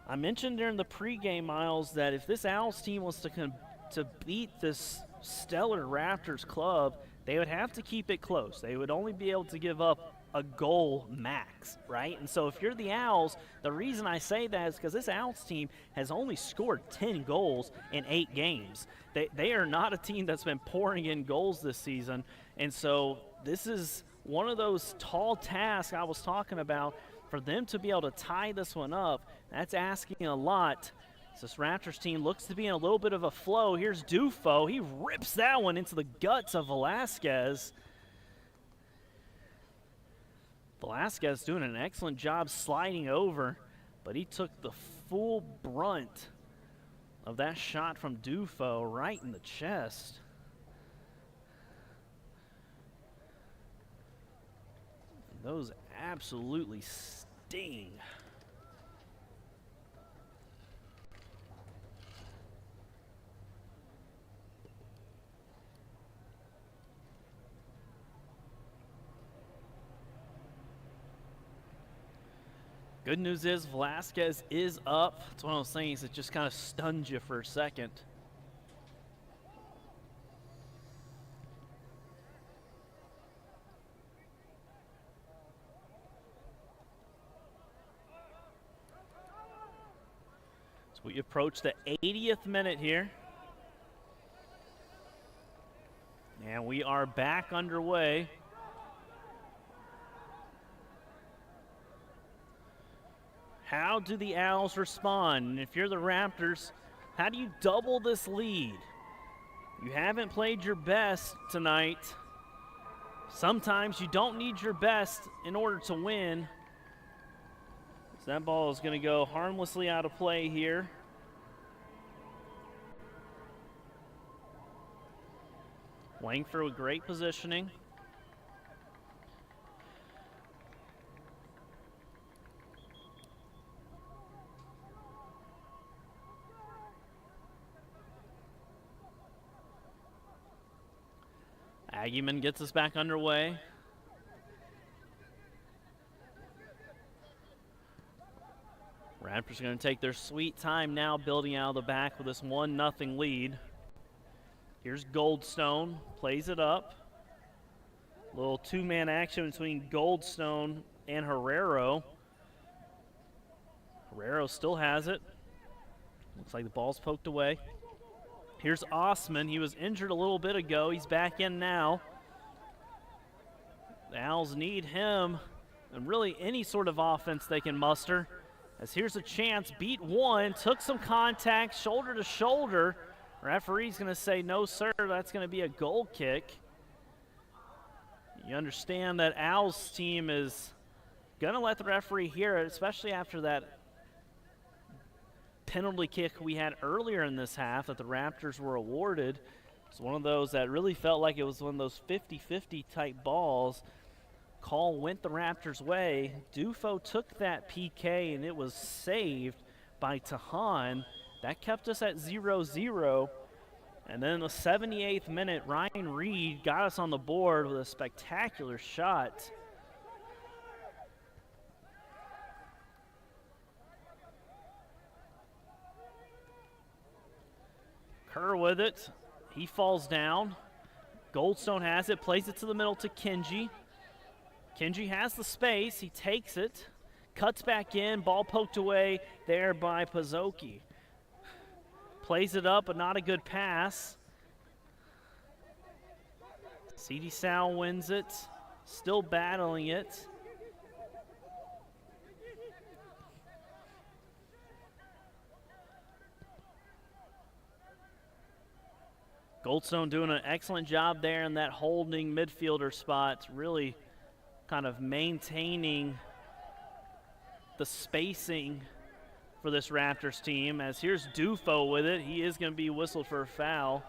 I mentioned during the pregame, Miles, that if this Owls team was to beat this stellar Raptors club, they would have to keep it close. They would only be able to give up a goal max, right? And so if you're the Owls, the reason I say that is because this Owls team has only scored 10 goals in 8 games. They are not a team that's been pouring in goals this season, and so this is one of those tall tasks I was talking about. For them to be able to tie this one up, that's asking a lot. So this Raptors team looks to be in a little bit of a flow. Here's Dufo. He rips that one into the guts of Velasquez. Velasquez doing an excellent job sliding over, but he took the full brunt of that shot from Dufo right in the chest. Those absolutely sting. Good news is Velasquez is up. It's one of those things that just kind of stuns you for a second. So we approach the 80th minute here. And we are back underway. How do the Owls respond? And if you're the Raptors, how do you double this lead? You haven't played your best tonight. Sometimes you don't need your best in order to win. So that ball is going to go harmlessly out of play here. Langford with great positioning. Aggieman gets us back underway. Raptors are going to take their sweet time now building out of the back with this 1-0 lead. Here's Goldstone, plays it up. Little two-man action between Goldstone and Herrero. Herrero still has it. Looks like the ball's poked away. Here's Osman. He was injured a little bit ago. He's back in now. The Owls need him and really any sort of offense they can muster. As here's a chance, beat one, took some contact, shoulder to shoulder. Referee's going to say, no, sir, that's going to be a goal kick. You understand that Owls team is going to let the referee hear it, especially after that penalty kick we had earlier in this half that the Raptors were awarded. It's one of those that really felt like it was one of those 50-50 type balls. Call went the Raptors' way. Dufo took that PK and it was saved by Tahan. That kept us at 0-0. And then in the 78th minute, Ryen Reed got us on the board with a spectacular shot. Kerr with it. He falls down. Goldstone has it, plays it to the middle to Kenji. Kenji has the space. He takes it, cuts back in, ball poked away there by Pizzoki. Plays it up, but not a good pass. CD Sal wins it, still battling it. Goldstone doing an excellent job there in that holding midfielder spot, really kind of maintaining the spacing for this Raptors team. As here's Dufo with it. He is going to be whistled for a foul.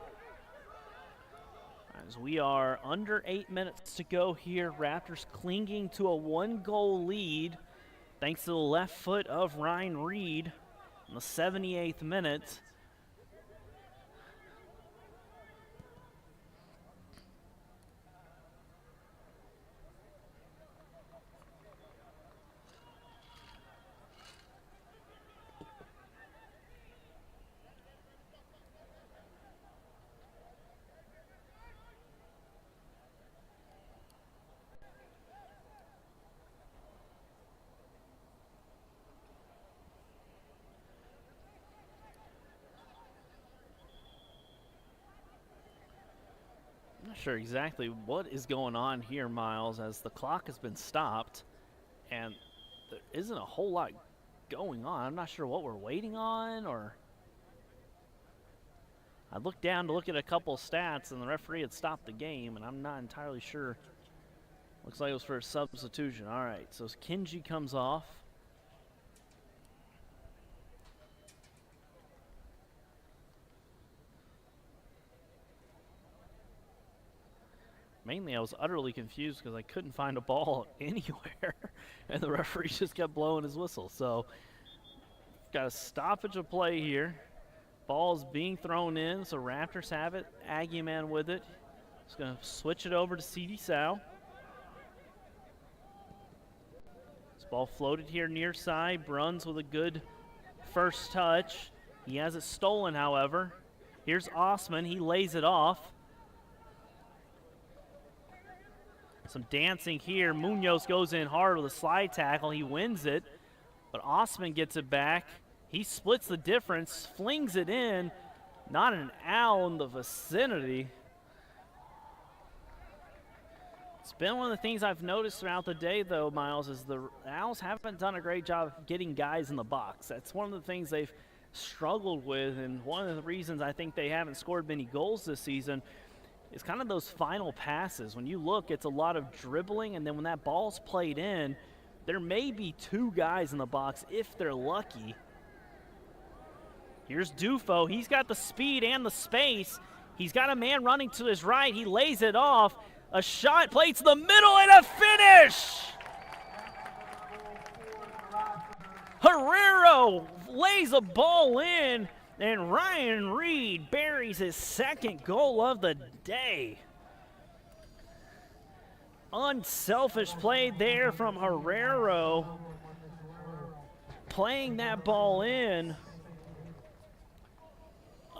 As we are under 8 minutes to go here, Raptors clinging to a 1-goal lead thanks to the left foot of Ryen Reed in the 78th minute. Not sure exactly what is going on here, Miles, as the clock has been stopped and there isn't a whole lot going on. I'm not sure what we're waiting on, or I looked down to look at a couple stats and the referee had stopped the game, and I'm not entirely sure. Looks like it was for a substitution. All right, so Kenji comes off. Mainly, I was utterly confused because I couldn't find a ball anywhere, and the referee just kept blowing his whistle. So, got a stoppage of play here. Ball's being thrown in, so Raptors have it. Aggie man with it. Just going to switch it over to CD Sow. This ball floated here near side. Bruns with a good first touch. He has it stolen, however. Here's Osman. He lays it off. Some dancing here. Munoz goes in hard with a slide tackle. He wins it, but Osman gets it back. He splits the difference, flings it in. Not an owl in the vicinity. It's been one of the things I've noticed throughout the day, though, Miles, is the Owls haven't done a great job of getting guys in the box. That's one of the things they've struggled with, and one of the reasons I think they haven't scored many goals this season is kind of those final passes. When you look, it's a lot of dribbling, and then when that ball's played in, there may be two guys in the box if they're lucky. Here's Dufo. He's got the speed and the space. He's got a man running to his right. He lays it off. A shot played to the middle and a finish! Herrero lays a ball in, and Ryen Reed buries his second goal of the day. Unselfish play there from Herrero, playing that ball in.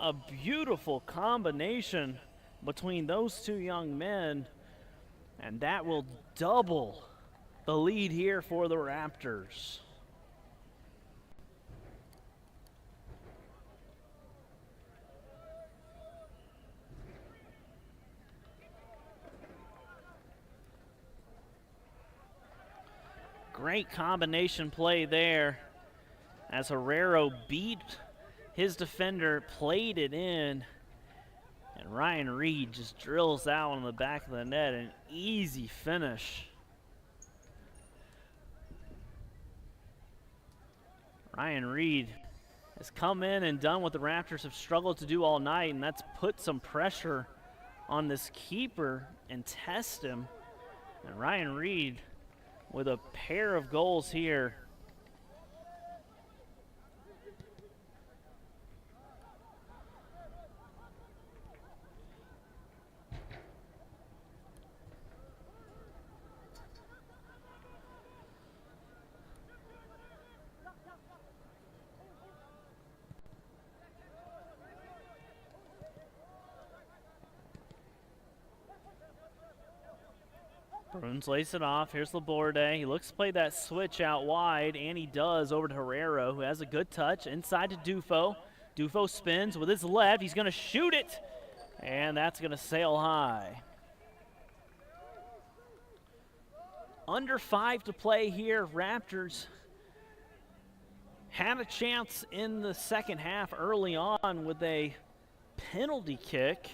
A beautiful combination between those two young men, and that will double the lead here for the Raptors. Great combination play there as Herrero beat his defender, played it in, and Ryen Reed just drills out on the back of the net, an easy finish. Ryen Reed has come in and done what the Raptors have struggled to do all night, and that's put some pressure on this keeper and test him. And Ryen Reed with a pair of goals here. Bruns lays it off. Here's Laborde. He looks to play that switch out wide, and he does over to Herrero, who has a good touch. Inside to Dufo. Dufo spins with his left. He's going to shoot it, and that's going to sail high. Under 5 to play here. Raptors had a chance in the second half early on with a penalty kick.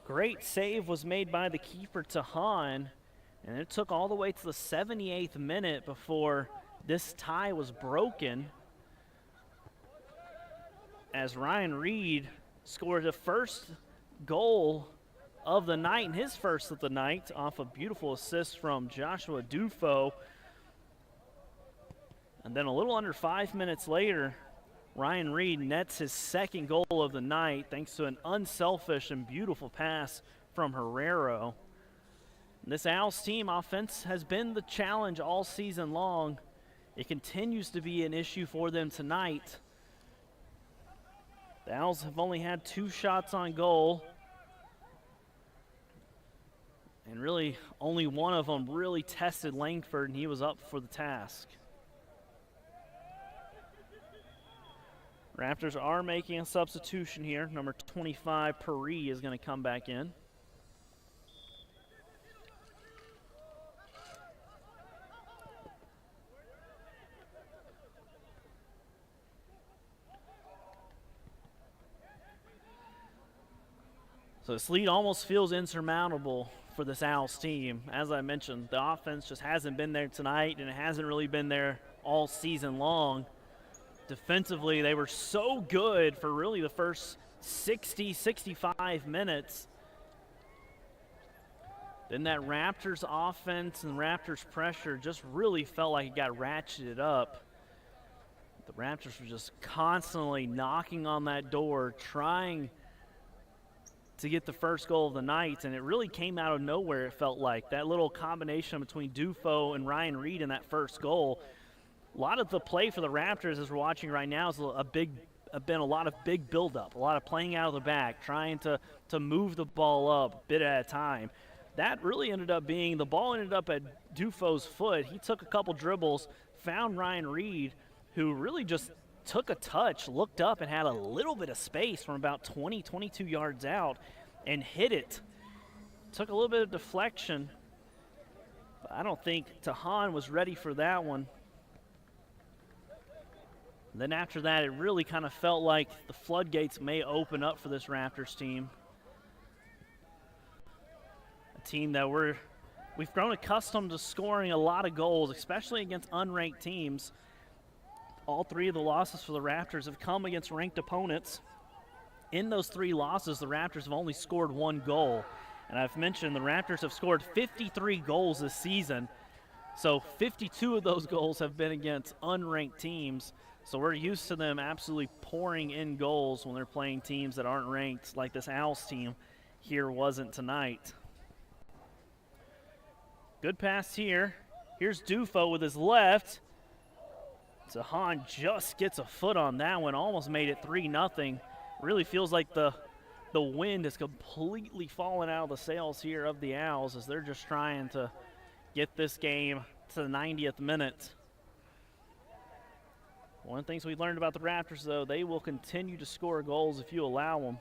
Great save was made by the keeper, Tahan, and it took all the way to the 78th minute before this tie was broken, as Ryen Reed scored the first goal of the night, and his first of the night, off a beautiful assist from Joshua Dufo. And then a little under 5 minutes later, Ryen Reed nets his second goal of the night thanks to an unselfish and beautiful pass from Herrero. This Owls team offense has been the challenge all season long. It continues to be an issue for them tonight. The Owls have only had 2 shots on goal, and really only one of them really tested Langford, and he was up for the task. Raptors are making a substitution here. Number 25, Paris, is going to come back in. So this lead almost feels insurmountable for this Owls team. As I mentioned, the offense just hasn't been there tonight, and it hasn't really been there all season long. Defensively, they were so good for really the first 60, 65 minutes. Then that Raptors offense and Raptors pressure just really felt like it got ratcheted up. The Raptors were just constantly knocking on that door, trying to get the first goal of the night, and it really came out of nowhere, it felt like. That little combination between Dufo and Ryen in that first goal. A lot of the play for the Raptors, as we're watching right now, is been a lot of big buildup, a lot of playing out of the back, trying to move the ball up a bit at a time. That really ended up being, the ball ended up at Dufo's foot. He took a couple dribbles, found Ryen, who really just took a touch, looked up, and had a little bit of space from about 20, 22 yards out and hit it. Took a little bit of deflection, but I don't think Tahan was ready for that one. Then after that, it really kind of felt like the floodgates may open up for this Raptors team. A team that we've grown accustomed to scoring a lot of goals, especially against unranked teams. All three of the losses for the Raptors have come against ranked opponents. In those three losses, the Raptors have only scored one goal. And I've mentioned the Raptors have scored 53 goals this season. So 52 of those goals have been against unranked teams. So we're used to them absolutely pouring in goals when they're playing teams that aren't ranked, like this Owls team here wasn't tonight. Good pass here. Here's Dufo with his left. Tahan just gets a foot on that one, almost made it 3-0. Really feels like the wind is completely falling out of the sails here of the Owls as they're just trying to get this game to the 90th minute. One of the things we learned about the Raptors, though, they will continue to score goals if you allow them.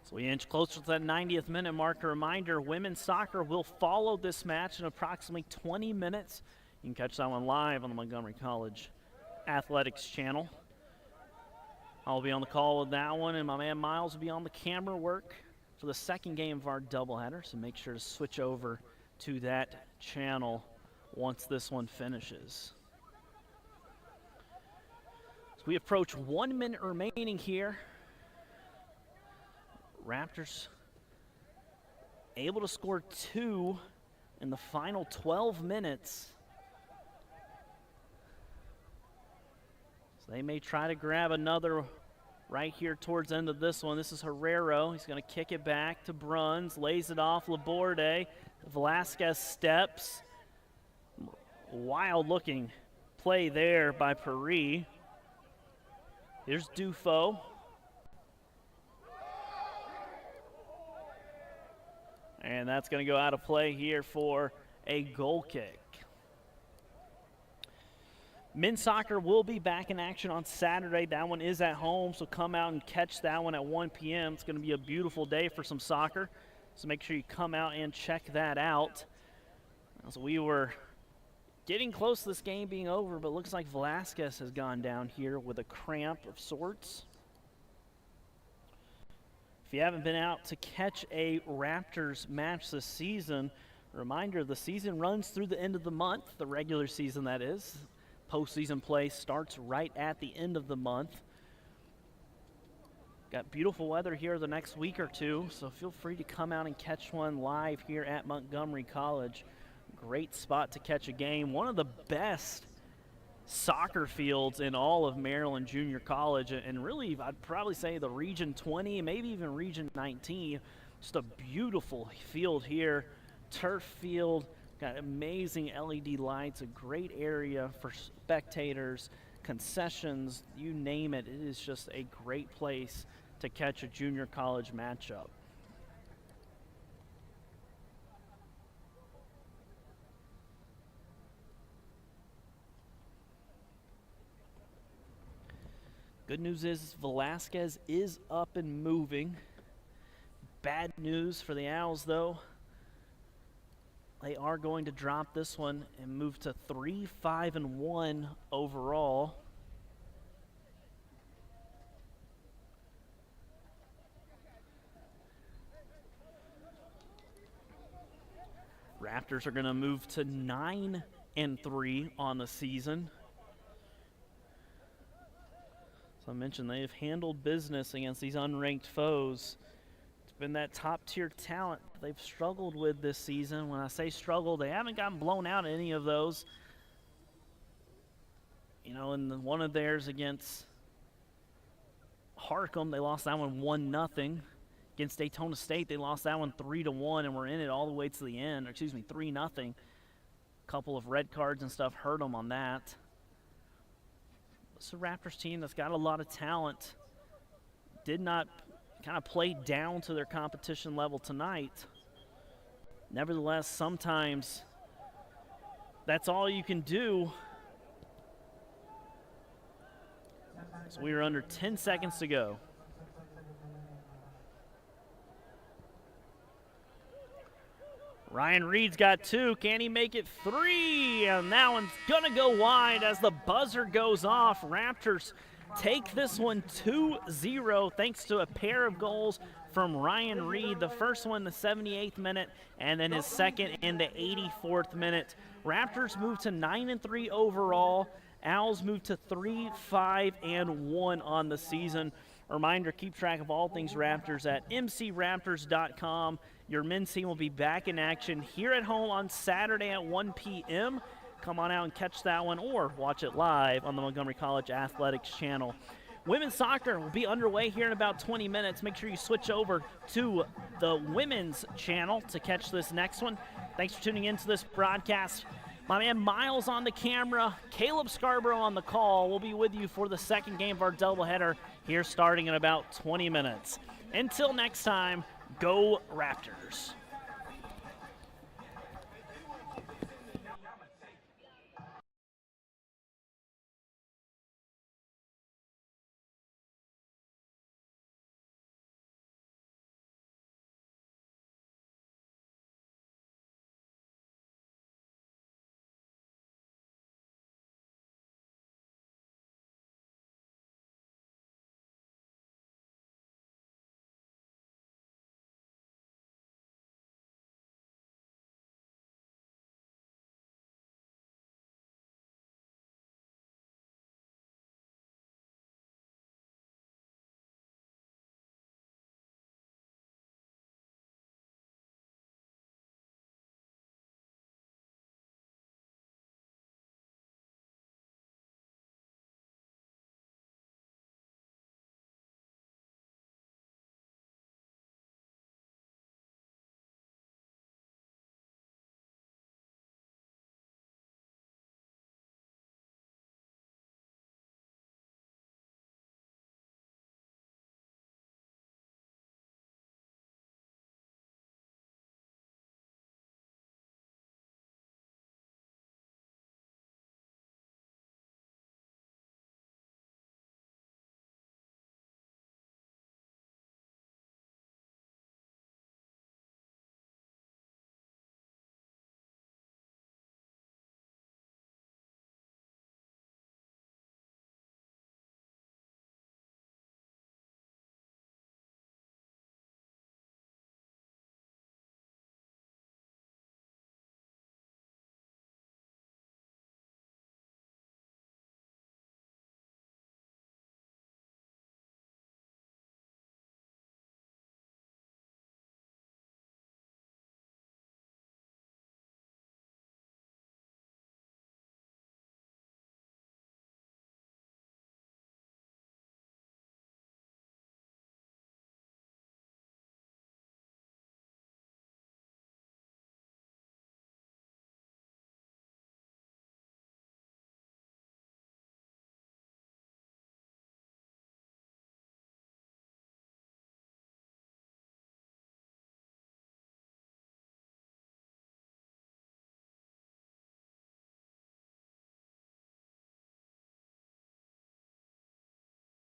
So we inch closer to that 90th minute mark. A reminder, women's soccer will follow this match in approximately 20 minutes. You can catch that one live on the Montgomery College Athletics channel. I'll be on the call with that one, and my man Miles will be on the camera work for the second game of our doubleheader, so make sure to switch over to that channel once this one finishes. As we approach 1 minute remaining here, Raptors able to score 2 in the final 12 minutes. So they may try to grab another right here towards the end of this one. This is Herrero. He's going to kick it back to Bruns, lays it off Laborde. Velasquez steps. Wild looking play there by Paris. Here's Dufo. And that's going to go out of play here for a goal kick. Men's soccer will be back in action on Saturday. That one is at home, so come out and catch that one at 1 p.m. It's going to be a beautiful day for some soccer, so make sure you come out and check that out. As we were getting close to this game being over, but looks like Velasquez has gone down here with a cramp of sorts. If you haven't been out to catch a Raptors match this season, a reminder, the season runs through the end of the month, the regular season that is. Postseason play starts right at the end of the month. Got beautiful weather here the next week or two, so feel free to come out and catch one live here at Montgomery College. Great spot to catch a game. One of the best soccer fields in all of Maryland Junior College, and really I'd probably say the Region 20, maybe even Region 19. Just a beautiful field here. Turf field. Got amazing LED lights, a great area for spectators, concessions, you name it. It is just a great place to catch a junior college matchup. Good news is Velasquez is up and moving. Bad news for the Owls, though. they are going to drop this one and move to 3-5-1 overall. Raptors are going to move to 9-3 on the season. So I mentioned they've handled business against these unranked foes. It's been that top-tier talent they've struggled with this season. When I say struggle, they haven't gotten blown out in any of those. You know, in one of theirs against Harcum, they lost that one 1-0. Against Daytona State, they lost that one 3-1 and were in it all the way to the end. Or excuse me, 3-0. A couple of red cards and stuff hurt them on that. It's a Raptors team that's got a lot of talent. Did not kind of play down to their competition level tonight. Nevertheless, sometimes that's all you can do. So we are under 10 seconds to go. Ryen Reed's got 2. Can he make it 3? And that one's going to go wide as the buzzer goes off. Raptors take this one 2-0 thanks to a pair of goals from Ryen Reed. The first one in the 78th minute and then his second in the 84th minute. Raptors move to 9-3 overall. Owls move to 3-5-1 on the season. A reminder, keep track of all things Raptors at mcraptors.com. Your men's team will be back in action here at home on Saturday at 1 p.m. Come on out and catch that one or watch it live on the Montgomery College Athletics channel. Women's soccer will be underway here in about 20 minutes. Make sure you switch over to the women's channel to catch this next one. Thanks for tuning into this broadcast. My man Miles on the camera, Caleb Scarborough on the call. We'll be with you for the second game of our doubleheader here starting in about 20 minutes. Until next time, go Raptors.